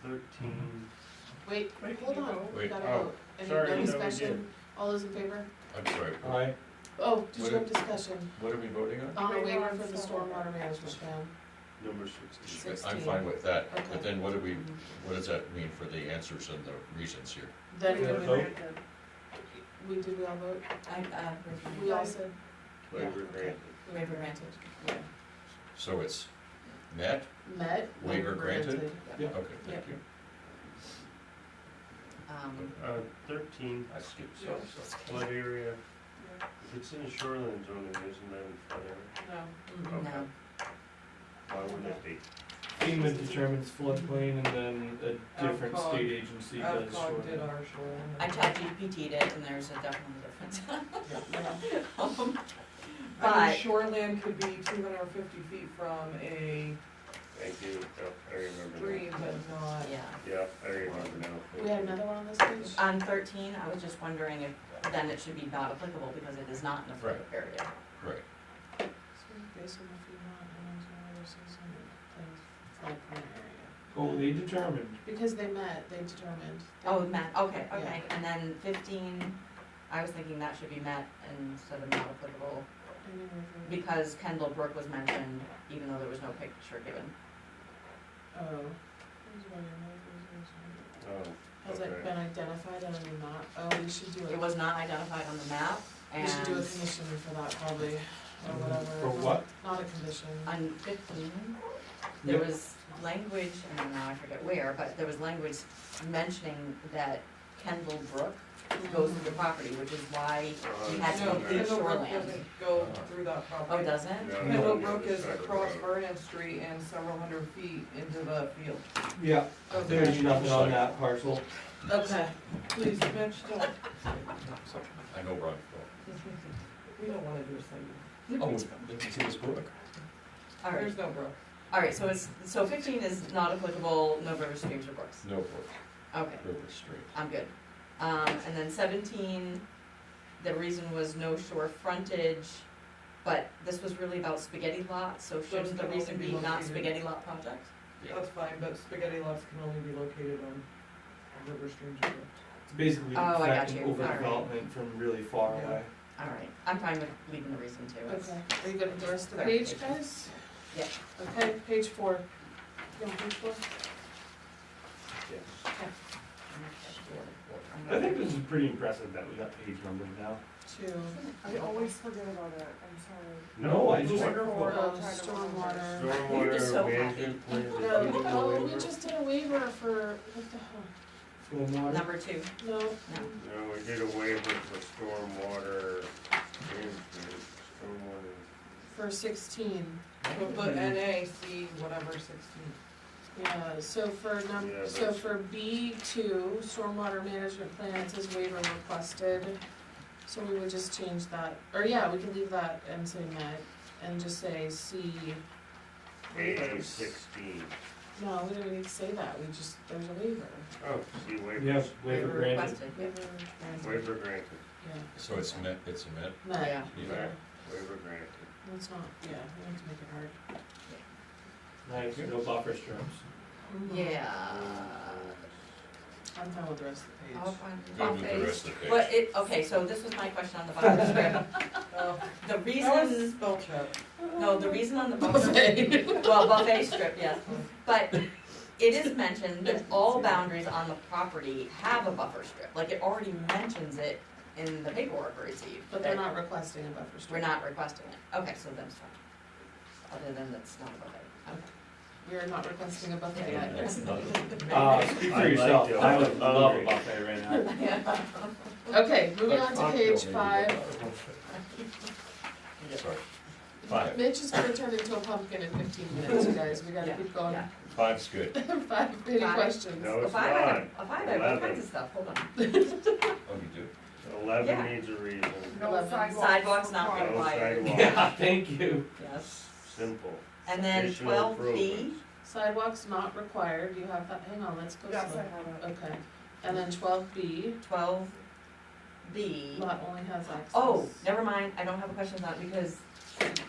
13, Wait, hold on, we Wait. gotta Oh, vote. Any sorry, no no, we discussion? All those in favor? I'm sorry, Aye. Oh, did What you have discussion? what are we voting on? On a Waiver waiver on for the stormwater management plan. number 16. 16. I'm fine with that, Okay. but then what does that mean for the answers and the reasons here? Then Yeah, we, vote. did we all vote? I, We all said, Waiver Yeah, okay. granted. waiver granted. yeah. So it's met, Met, Waiver granted? Yeah. okay, thank you. 13, I skipped, Yeah. so. flood area, if it's in the shoreline zone, it isn't that in flood area? No. Okay. No. Why would it be? FEMA determines floodplain and then a different Avcog. state agency does Avcog did shoreline. our shoreline. I ChatGPT'd it and there's a definite difference. Yeah. I mean, But- shoreland could be 250 feet from a Thank you, yep, I remember stream, now. but not. Yeah. Yeah, I remember now. We had another one on this page? On 13, I was just wondering if then it should be not applicable because it is not in a flood area. Right, So based on the FEMA and other season floodplain area. Oh, they determined. Because they met, they determined. Oh, met, okay, okay. And then 15, I was thinking that should be met instead of not applicable because Kendall Brook was mentioned even though there was no picture given. Oh. Oh, Has it okay. been identified and then not, oh, we should do It it, was not identified on the map we and should do a condition for that probably, or whatever. For what? Not a condition. on 15, there was language, and now I forget where, but there was language mentioning that Kendall Brook goes through the property, which is why we had to No, include Kendall Brook shoreland. doesn't go through that Oh, property. doesn't? No, Kendall no, Brook the is other side of the across road. Vernon Street and several hundred feet into the field. Yeah, there's Okay, nothing on that parcel. Okay, please, Mitch, don't, I know Ron. we don't wanna do a thing. Oh, it's in this book? All right, There's no brook. all right, so 15 is not applicable, no rivers, streams, or brooks. No book, Okay, river, stream. I'm good. And then 17, the reason was no shore frontage, but this was really about spaghetti lots, so shouldn't the can reason only be be not located- spaghetti lot project? Yeah. That's fine, but spaghetti lots can only be located on river streams or brooks. It's basically Oh, I got preventing you. All right. overdevelopment from really far Yeah. away. All right, I'm fine with leaving the reason too. It's- okay. Are you good with the rest of the page, guys? Yeah. Okay, page 4. You on page 4? I think this is pretty impressive that we got page numbers now. 2. I always forget about it, I'm sorry. No, I just- Wonderful. Oh, stormwater. You're just so Stormwater management plan. No, review oh, we waiver. just did a waiver for, what the hell? Stormwater. Number 2, No, No, we did a waiver for stormwater management, stormwater. for 16. We'll put NAC, whatever, 16. Yeah, so for Yeah, so that's- for B2, stormwater management plan, it says waiver requested. So we would just change that, or yeah, we can leave that and say met, and just say C A waivers. 16. No, we don't even need to say that, we just, there's a waiver. Oh, see waivers. Yeah, waiver waiver granted. requested. Waiver granted. Waiver granted, Yeah. So it's met, it's a met? Met. Yeah. Yeah. waiver granted. Well, it's not, yeah, we have to make it hard. Nice, no buffer strips. Yeah. I'm fine with the rest of the I'll page. find Good with the rest of the page. But okay, so this was my question on the buffer strip. The That was reason, spell check. no, the reason on the buffer, Buffet. well, buffet strip, yes, but it is mentioned that all boundaries on the property have a buffer strip, like it already mentions it in the paperwork we received. But they're not requesting a buffer strip. We're not requesting it, okay, so then it's fine. Other than that's not a buffet, okay. We are not requesting a buffet either. Speak for I like yourself, it. I would I'm love a hungry. buffet right now. Okay, moving on to page 5. Sorry. 5. Mitch is gonna turn into a pumpkin in 15 minutes, you guys, we gotta Yeah, keep going. yeah. 5's good. 5, any Five. questions? No, A it's five, I have, not. a five, I have all kinds of stuff, hold on. Oh, you do? 11 Yeah. needs a reason. No 11. Sidewalks not No required. sidewalks. Yeah, thank you. Yes. Simple. And then Additional 12B, improvements. Sidewalks not required, you have that, hang on, let's go Yes, I slow. have it. Okay, and then 12B, 12B. lot only has access. Oh, never mind, I don't have a question on that because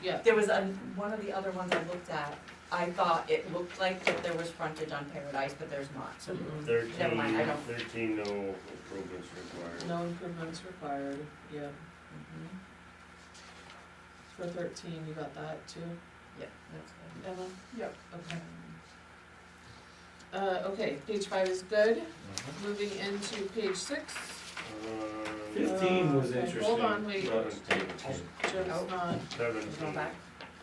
Yeah, there was one of the other ones I looked at, I thought it looked like that there was frontage on Paradise, but there's not, so. Mm-mm. 13, Never mind, I don't- 13, no improvements required. no improvements required, yeah. Mhm. For 13, you got that too, Yeah, that's good. Emma? Yep. Okay. Okay, page 5 is good, moving into page 6. 15 was Okay, interesting. hold on, wait. 17, Jim's not, There's no 17. back.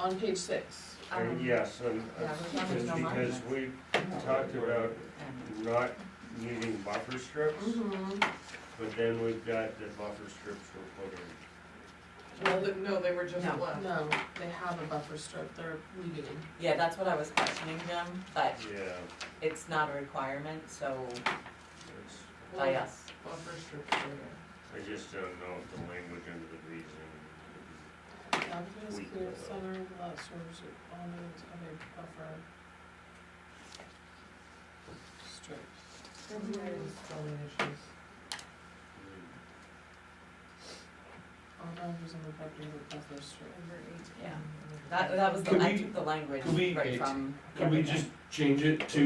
on page 6. Yes, and Yeah, we're talking no because monuments. we talked about And- not needing buffer strips, Mm-hmm. but then we've got the buffer strips we're putting. No, they were just No. left. No, they have a buffer strip, they're leaving them. Yeah, that's what I was questioning, Jim, but Yeah, it's not a requirement, so it's, by us. Buffer strips are I just don't know if the language under the reason. Applicant is Sweet. clear, center of the lot serves elements of a buffer strip. spelling issues. All boundaries on the property of a buffer strip. Yeah, that was Could I we- took the language could we- right from. the Could we other just thing. change it to,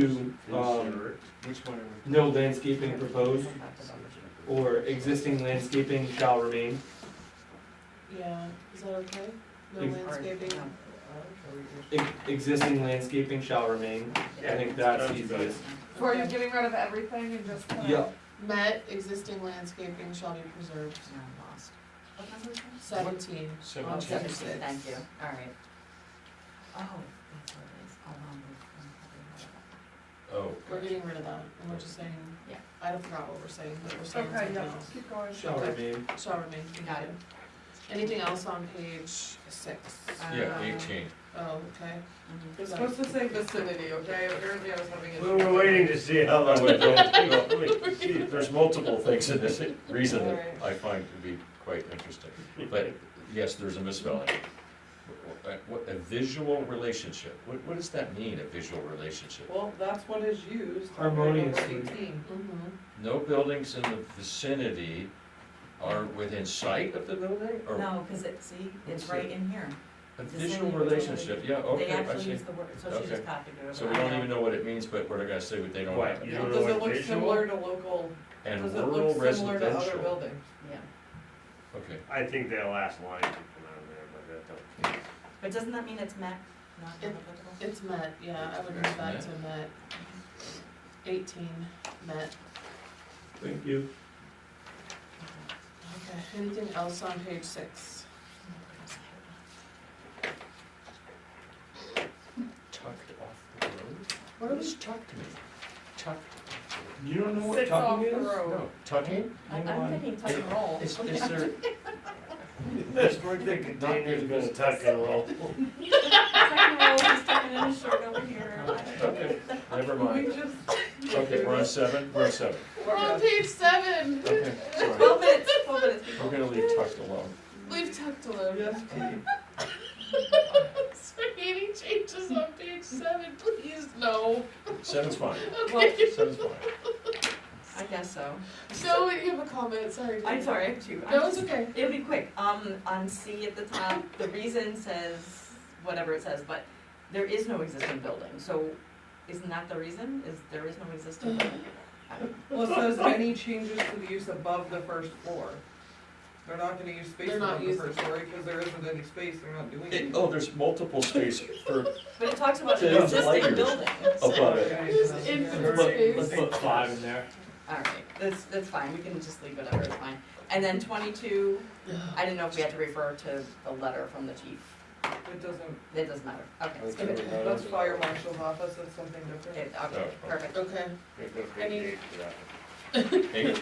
Insert. Which one are we? no landscaping proposed, Come back to buffer strip. or existing landscaping shall remain? Yeah, is that okay? No Ex- landscaping? No. Existing landscaping shall remain, I think that's Sounds good. easiest. So are you getting rid of everything and just kind of? Yep, Met, existing landscaping shall be preserved. Now I'm lost. What number is that? 17 on 17. page 6. Thank you, alright. Oh, that's what it is, along with. Oh, We're getting rid of that, and we're just saying, Yeah. I don't forgot what we're saying, but we're saying Okay, something yeah, else. keep going. shall Okay. remain. Shall remain, thank Got you. it. Anything else on page 6? yeah, 18. Oh, okay. Mhm. It's supposed to say vicinity, okay? Apparently I was having a. We were waiting to see how long it goes. There's multiple things in this reason that Alright. I find to be quite interesting. But yes, there's a misspelling. A visual relationship, what does that mean, a visual relationship? Well, that's what is used. Harmoniously. 18. Mm-hmm. No buildings in the vicinity are within sight of the building, or No, cause see, it's right in here. a visual relationship, yeah, They okay, I actually see. use the word, so she Okay. just copied it over. So we don't even know what it means, but we're not gonna say what they don't What? have. You don't know Does it what look similar visual? to local, And does it rural look similar to other residential. buildings? Yeah, Okay, I think that last line should come out of there, but that don't. but doesn't that mean it's met, not It- applicable? It's met, yeah, I would move that to met. 18, met. Thank you. Okay, anything else on page 6? tucked off the road? What What are we, does tucked mean? Tucked, You don't know what Sits off tucking the is? road. no, tucking? I'm thinking tuck and roll. Is there, We're thinking Daniel's gonna tuck and roll. Tuck and roll, he's tucking in his shirt over here. okay, never We mind. just. Okay, we're on 7, we're on 7. we're on page 7! Okay, sorry. 12 minutes, 12 minutes. We're gonna leave tucked alone. We've tucked alone. Yes, Kate. So any changes on page 7, please, no. 7's fine, Well, 7's fine. I guess so. No, you have a comment, sorry. I'm sorry, I have two. No, it's okay. It'll be quick. On C at the top, the reason says whatever it says, but there is no existing building. So isn't that the reason? There is no existing building? Well, it says any changes to the use above the first floor. They're not gonna use space They're not above the using- first story, because there isn't any space, they're not doing It, it. oh, there's multiple space for, But it talks about To an use existing layers building. above it. There's infinite Let's space. put 5 in there. Alright, that's fine, we can just leave whatever, it's fine. And then 22, I didn't know if we had to refer to the letter from the chief. It doesn't, It doesn't matter, okay, skip it. that's fire marshal's office, it's something different. Okay, perfect. Okay, There's no free Any- date for that. hey,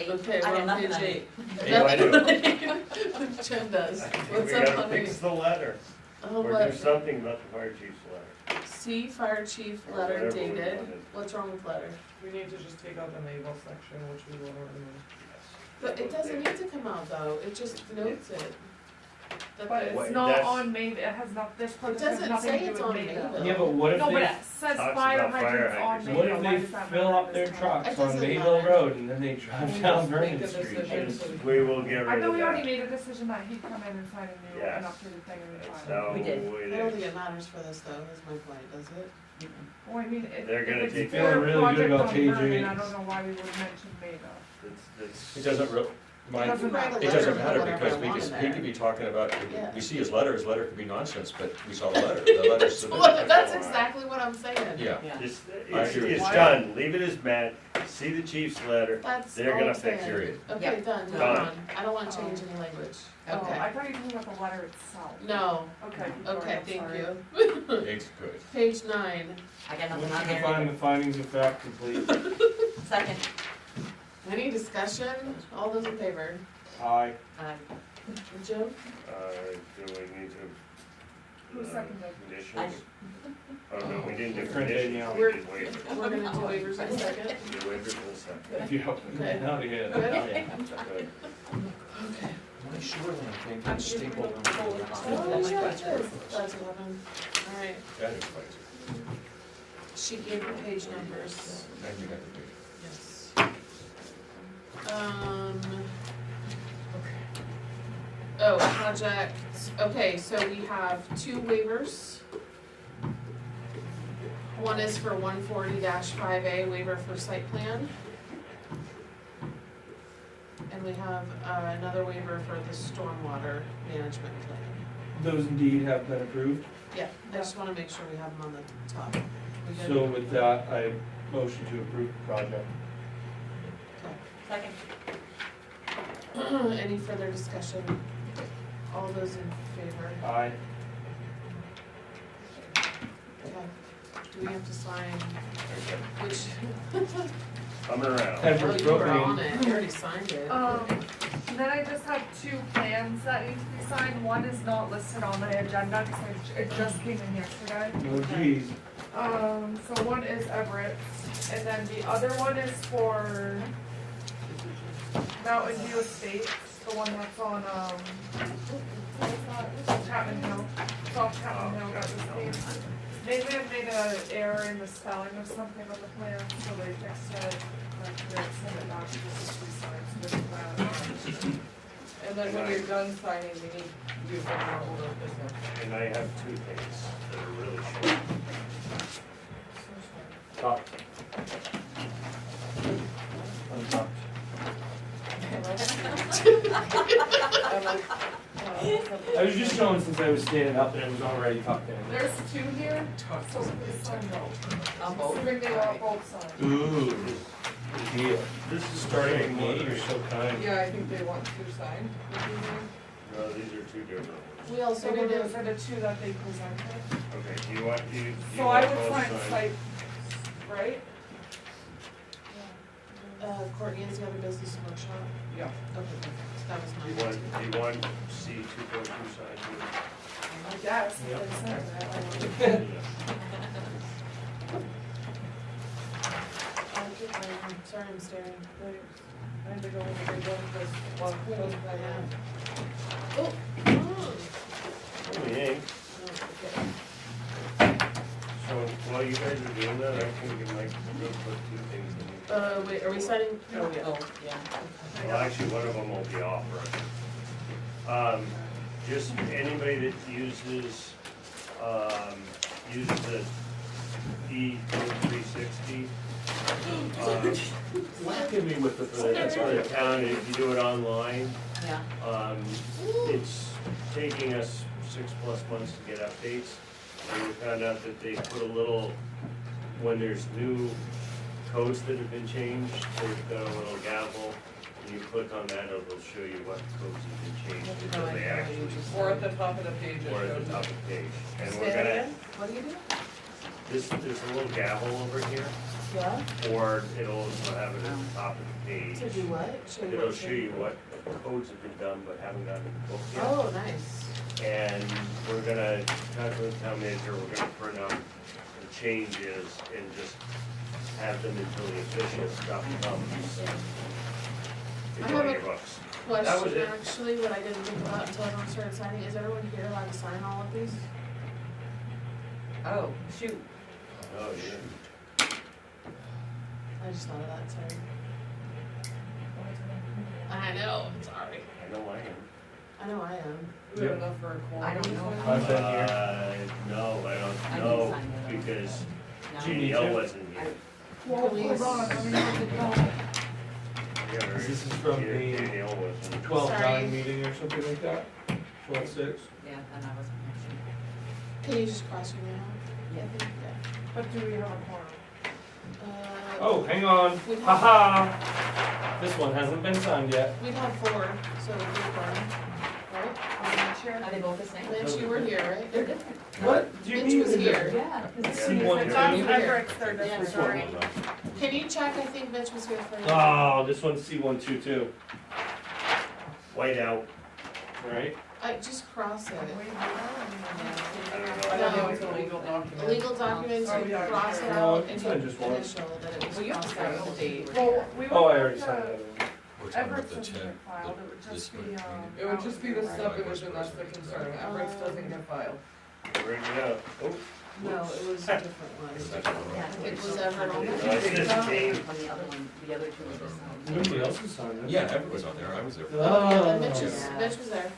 okay, I we're got on nothing page on 8. hey, I do. Jen does. I think What's we up gotta on fix page? the letter, Oh, or do what? something about the fire chief's letter. See, fire chief Or letter whatever we dated. wanted. What's wrong with letter? We need to just take out the naval section, which we will remove. But it doesn't need to come out though, it just notes it. That But the- What, it's not that's- on Mayville, it has not, this It project has doesn't nothing say to it's do on with Mayville. Mayville. Yeah, but what if No, but they, it says Talks fire about fire hydrants on hydrants. Mayville. what if Why they does that fill matter up their this time? trucks It on doesn't Mayville matter. Road and then they We drive down just make a Vernon Street? decision so we can- We will get I rid thought of we already that. made a decision that he'd come in and sign a new, an Yes. updated thing and That's file. how We did. it I don't is. think it matters for this though, is my point, does it? Well, I mean, if They're gonna if take- it's for Feeling a really good project about on page Vernon, 8. I don't know why we would mention Mayville. It's- It doesn't real, mine, Doesn't matter. it doesn't matter Whatever because I we want just, in he there. could be talking about, Yeah. we see his letter could be nonsense, but we saw the letter, the letter's Well, submitted. that's exactly what I'm saying. Yeah, Yeah. It's, I it's, agree. it's done, leave it as Matt, see the chief's letter, That's they're all gonna I'm fix saying. period. Okay, Yeah. done, move Done. on. I don't wanna change any language. Oh, Okay. I thought you were talking about the letter itself. No, Okay, keep going, okay, I'm thank sorry. you. It's good. Page 9, I got nothing Motion on to find there. the findings of fact complete. Second, any discussion? All those in favor? Aye. Jim? do we need to? Who seconded? Conditions? Oh, no, we didn't do Print it conditions, now. we did waivers. We're gonna do waivers in a second. We did waivers in a second. If you help me Okay. out here. Good. Good. Okay. My shoreline thing I'm gets stapled on the Oh, yeah, it is. That's 11. Alright, That explains it. she gave the page numbers. Now you got the page. Yes. Oh, project, okay, so we have 2 waivers. One is for 140-5A waiver for site plan. And we have another waiver for the stormwater management plan. Those indeed have been approved. Yeah, I just wanna make sure we have them on the top. We good? So with that, I motion to approve the project. second. Any further discussion? All those in favor? Aye. Okay. Do we have to sign which? Coming around. Oh, Pembroke you were on propane. it, you already signed it. Then I just have 2 plans that need to be signed. One is not listed on the agenda because it just came in yesterday. Oh geez. So one is Everett's, and then the other one is for Mountain View Estates, the one that's on, what is that? Chapman Hill, it's off Chapman Hill, that was named. They may have made an error in the spelling of something on the plan, so they fixed it, like, they sent it back to the 60 signs, so this plan. And then when you're done signing, we need to do one more order of business. And I have 2 things that are really short. Top. Untucked. I was just showing since I was standing up and it was already tucked in. There's 2 here, so please sign both. On both. Assuming they want both signed. Ooh. Deal. This is Starting starting with me, you're so kind. Yeah, I think they want 2 signed. No, these are 2 different ones. We also Maybe need those to, are the 2 that they presented. Okay, you want, you So want I would both sign signed? site, right? Courtney has the other business workshop. Yeah. Okay, perfect. That was mine. You want C 2.2 signed too? I guess, if Yep. they said that. Sorry, I'm staring. I had to go with the big one because, well, who knows if I have. Oh. Holy ink. Okay. So while you guys are doing that, I think you might go put 2 things in. Wait, are we signing? Oh, yeah. Oh, yeah. Well, actually, one of them will be off, right? Just anybody that uses the E360. Give me with That's for the town, if you do it online, Yeah. it's taking us 6+ months to get updates. And we found out that they put a little, when there's new codes that have been changed, they've got a little gavel. And you click on that, it'll show you what codes have been changed, until they actually, Or at the top of the page it or at shows. the top of the page. And Say we're that gonna, again? What do you do? there's a little gavel over here, Yeah, or it'll have it at the top of the page. to do what? Show you It'll what show you what codes have been done but haven't gotten in the book yet. Oh, nice. And we're gonna, talk to the town manager, we're gonna print out the changes and just have them until the official stuff comes. I Into have your a books. That was Question, it. actually, what I didn't think about until everyone started signing, is everyone here allowed to sign all of these? Oh, shoot. Oh, yeah. I just thought of that, sorry. I know, sorry. I know I am. I know I am. Do we have enough for a quorum? I don't know. I've been here. No, I I don't didn't know, sign it. because No. JDL wasn't here. Well, Can we hold on, let me look at that. Yeah, right. This is from the JDL wasn't. 12-9 meeting or something like that? 12-6? Yeah, and I wasn't mentioned. Can you just cross your name out? Yeah. But do we have a quorum? Oh, hang on. We'd have, Haha! This one hasn't been signed yet. we'd have 4, so it'd be a quorum, right? Are they both the same? Mitch, you were here, right? They're different. What? Do you Mitch mean? was here. Yeah. 'cause it's- C1 It's on two? Everett's, they're Yeah, different, sorry. sorry. Can you check, I think Mitch was here for you. Oh, this one's C122. White out. Right? I just cross it. I don't I know. don't know, it's a legal document. Legal documents, Oh, you yeah, cross it sure. out No, and I you just want- initial that it was Well, you crossed have to out sign the date. Well, we Oh, I would already have signed to, it. We're talking about Everett's the doesn't 10, get filed, it would this just be, meeting. It would just be the Mountain View. subdivision that's the concern, Everett's doesn't get filed. Where'd you go? Oh, No, it was a different one. Yeah, It was Everett only. no, it's just Dave. On the other one, the other two were just. Nobody else has signed it. Yeah, everyone's on there, I was there. Oh, yeah, then Mitch Yeah. Mitch was there.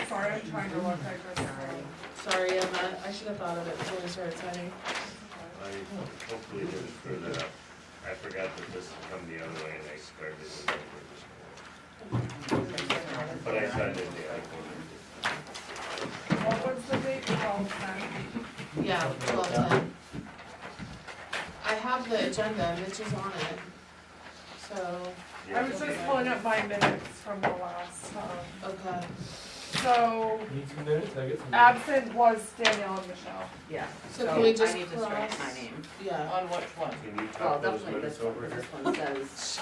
sorry, I'm trying to look, I just. Sorry, Emma, I should have thought of it before we started signing. Hopefully there's further up. I forgot that this had come the other way and I started it with it. But I signed it the other one. What was the date, 12/10? Yeah, 12:10. I have the agenda, Mitch is on it. So, I was just pulling up my minutes from the last, okay. so Need some minutes? I get some minutes. absent was Danielle and Michelle. Yeah. So can we just I need to strike cross- my name. Yeah, On which one? Can you Well, talk those definitely minutes this one, over here? this one says,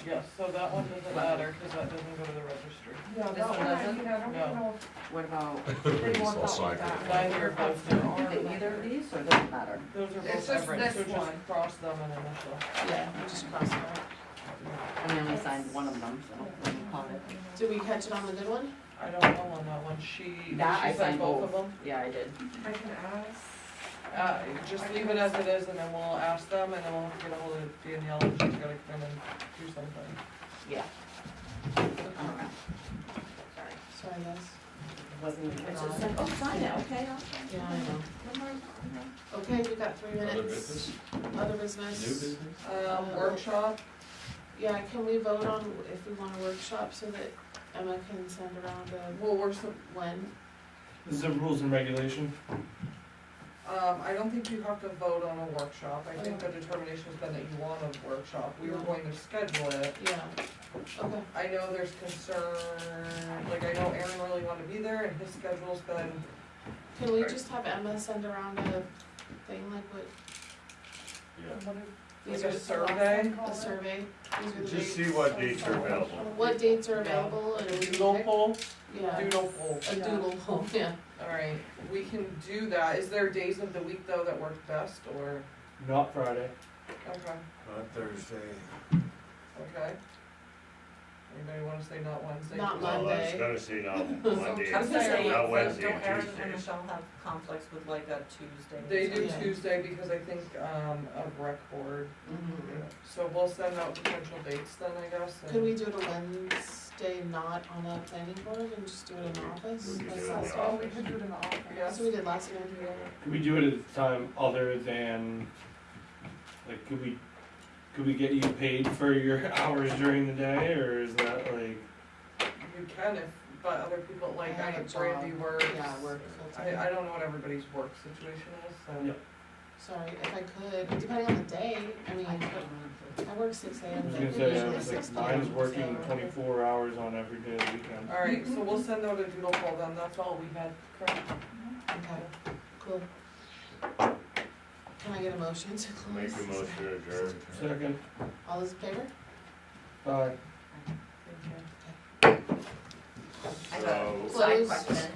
Yes, so that one doesn't matter, cause that doesn't go to the registry. Yeah, This that one one, I doesn't? mean, I don't No. know what about, if they It's want all that signed. one back. Neither of those do. okay, either of these, or doesn't matter? Those are It's both just Everett's, so this just one. cross them and initial. yeah, we just crossed it out. And I only signed one of them, so let me call it. Did we catch it on the good one? I don't know on that one, she That I said signed both both. of them. Yeah, I did. I can ask. Just leave it as it is and then we'll ask them and then we'll have to get a hold of Danielle and she's gotta come and do something. Yeah. Okay. Alright. Sorry. Sorry, guys. Wasn't even, I just said, oh, sign it, okay, I'll sign it. Yeah, I know. Don't worry, Okay, we got 3 Other minutes. business? Other business. New business? Workshop, Yeah, can we vote on if we want a workshop so that Emma can send around a well, we're, so- when? This is a rules and regulation. I don't think you have to vote on a workshop, I think the determination has been that you want a workshop, we were going to schedule it. Yeah. Okay. I know there's concern, like I know Aaron really wanted to be there and his schedule's been, Can we just have Emma send around a thing like what, Yeah. these Like are a survey? a survey? These are the Just dates. see what dates are available. What dates are available and we can doodle pick? poll, Yeah. doodle poll. A doodle poll, yeah. Alright, we can do that, is there days of the week though that work best, or, Not Friday. okay, On Thursday. okay. Anybody wanna say not Wednesday? Not Well, I was Monday. gonna say no, Monday, I was gonna say, not Wednesday, don't Aaron and Tuesdays. Michelle have conflicts with like a Tuesday? or They do Yeah. Tuesday because I think, of rec board, Mhm. so we'll send out potential dates then, I guess, and. Could we do it a Wednesday, not on a planning board, and just do it in office? We could like do it in last the time? Oh, we could do it in the office. Yes. So we did last time. Could we do it at a time other than, like, could we get you paid for your hours during the day, or is that like? You can if, but other people, like, I I have a know Brandy job. works. Yeah, work full time. I don't know what everybody's work situation is, so. Yep. Sorry, if I could, depending on the day, I mean, I work 6 I AM, was but gonna say, usually I was 6 like, PM. mine's working so- 24 hours on every day of the weekend. Alright, so we'll send out a doodle poll then, that's all we had, correct? Okay, cool. Can I get a motion to close? Make a motion to adjourn. Second, All those in favor? bye. Thank you. I have a So- side Close. question.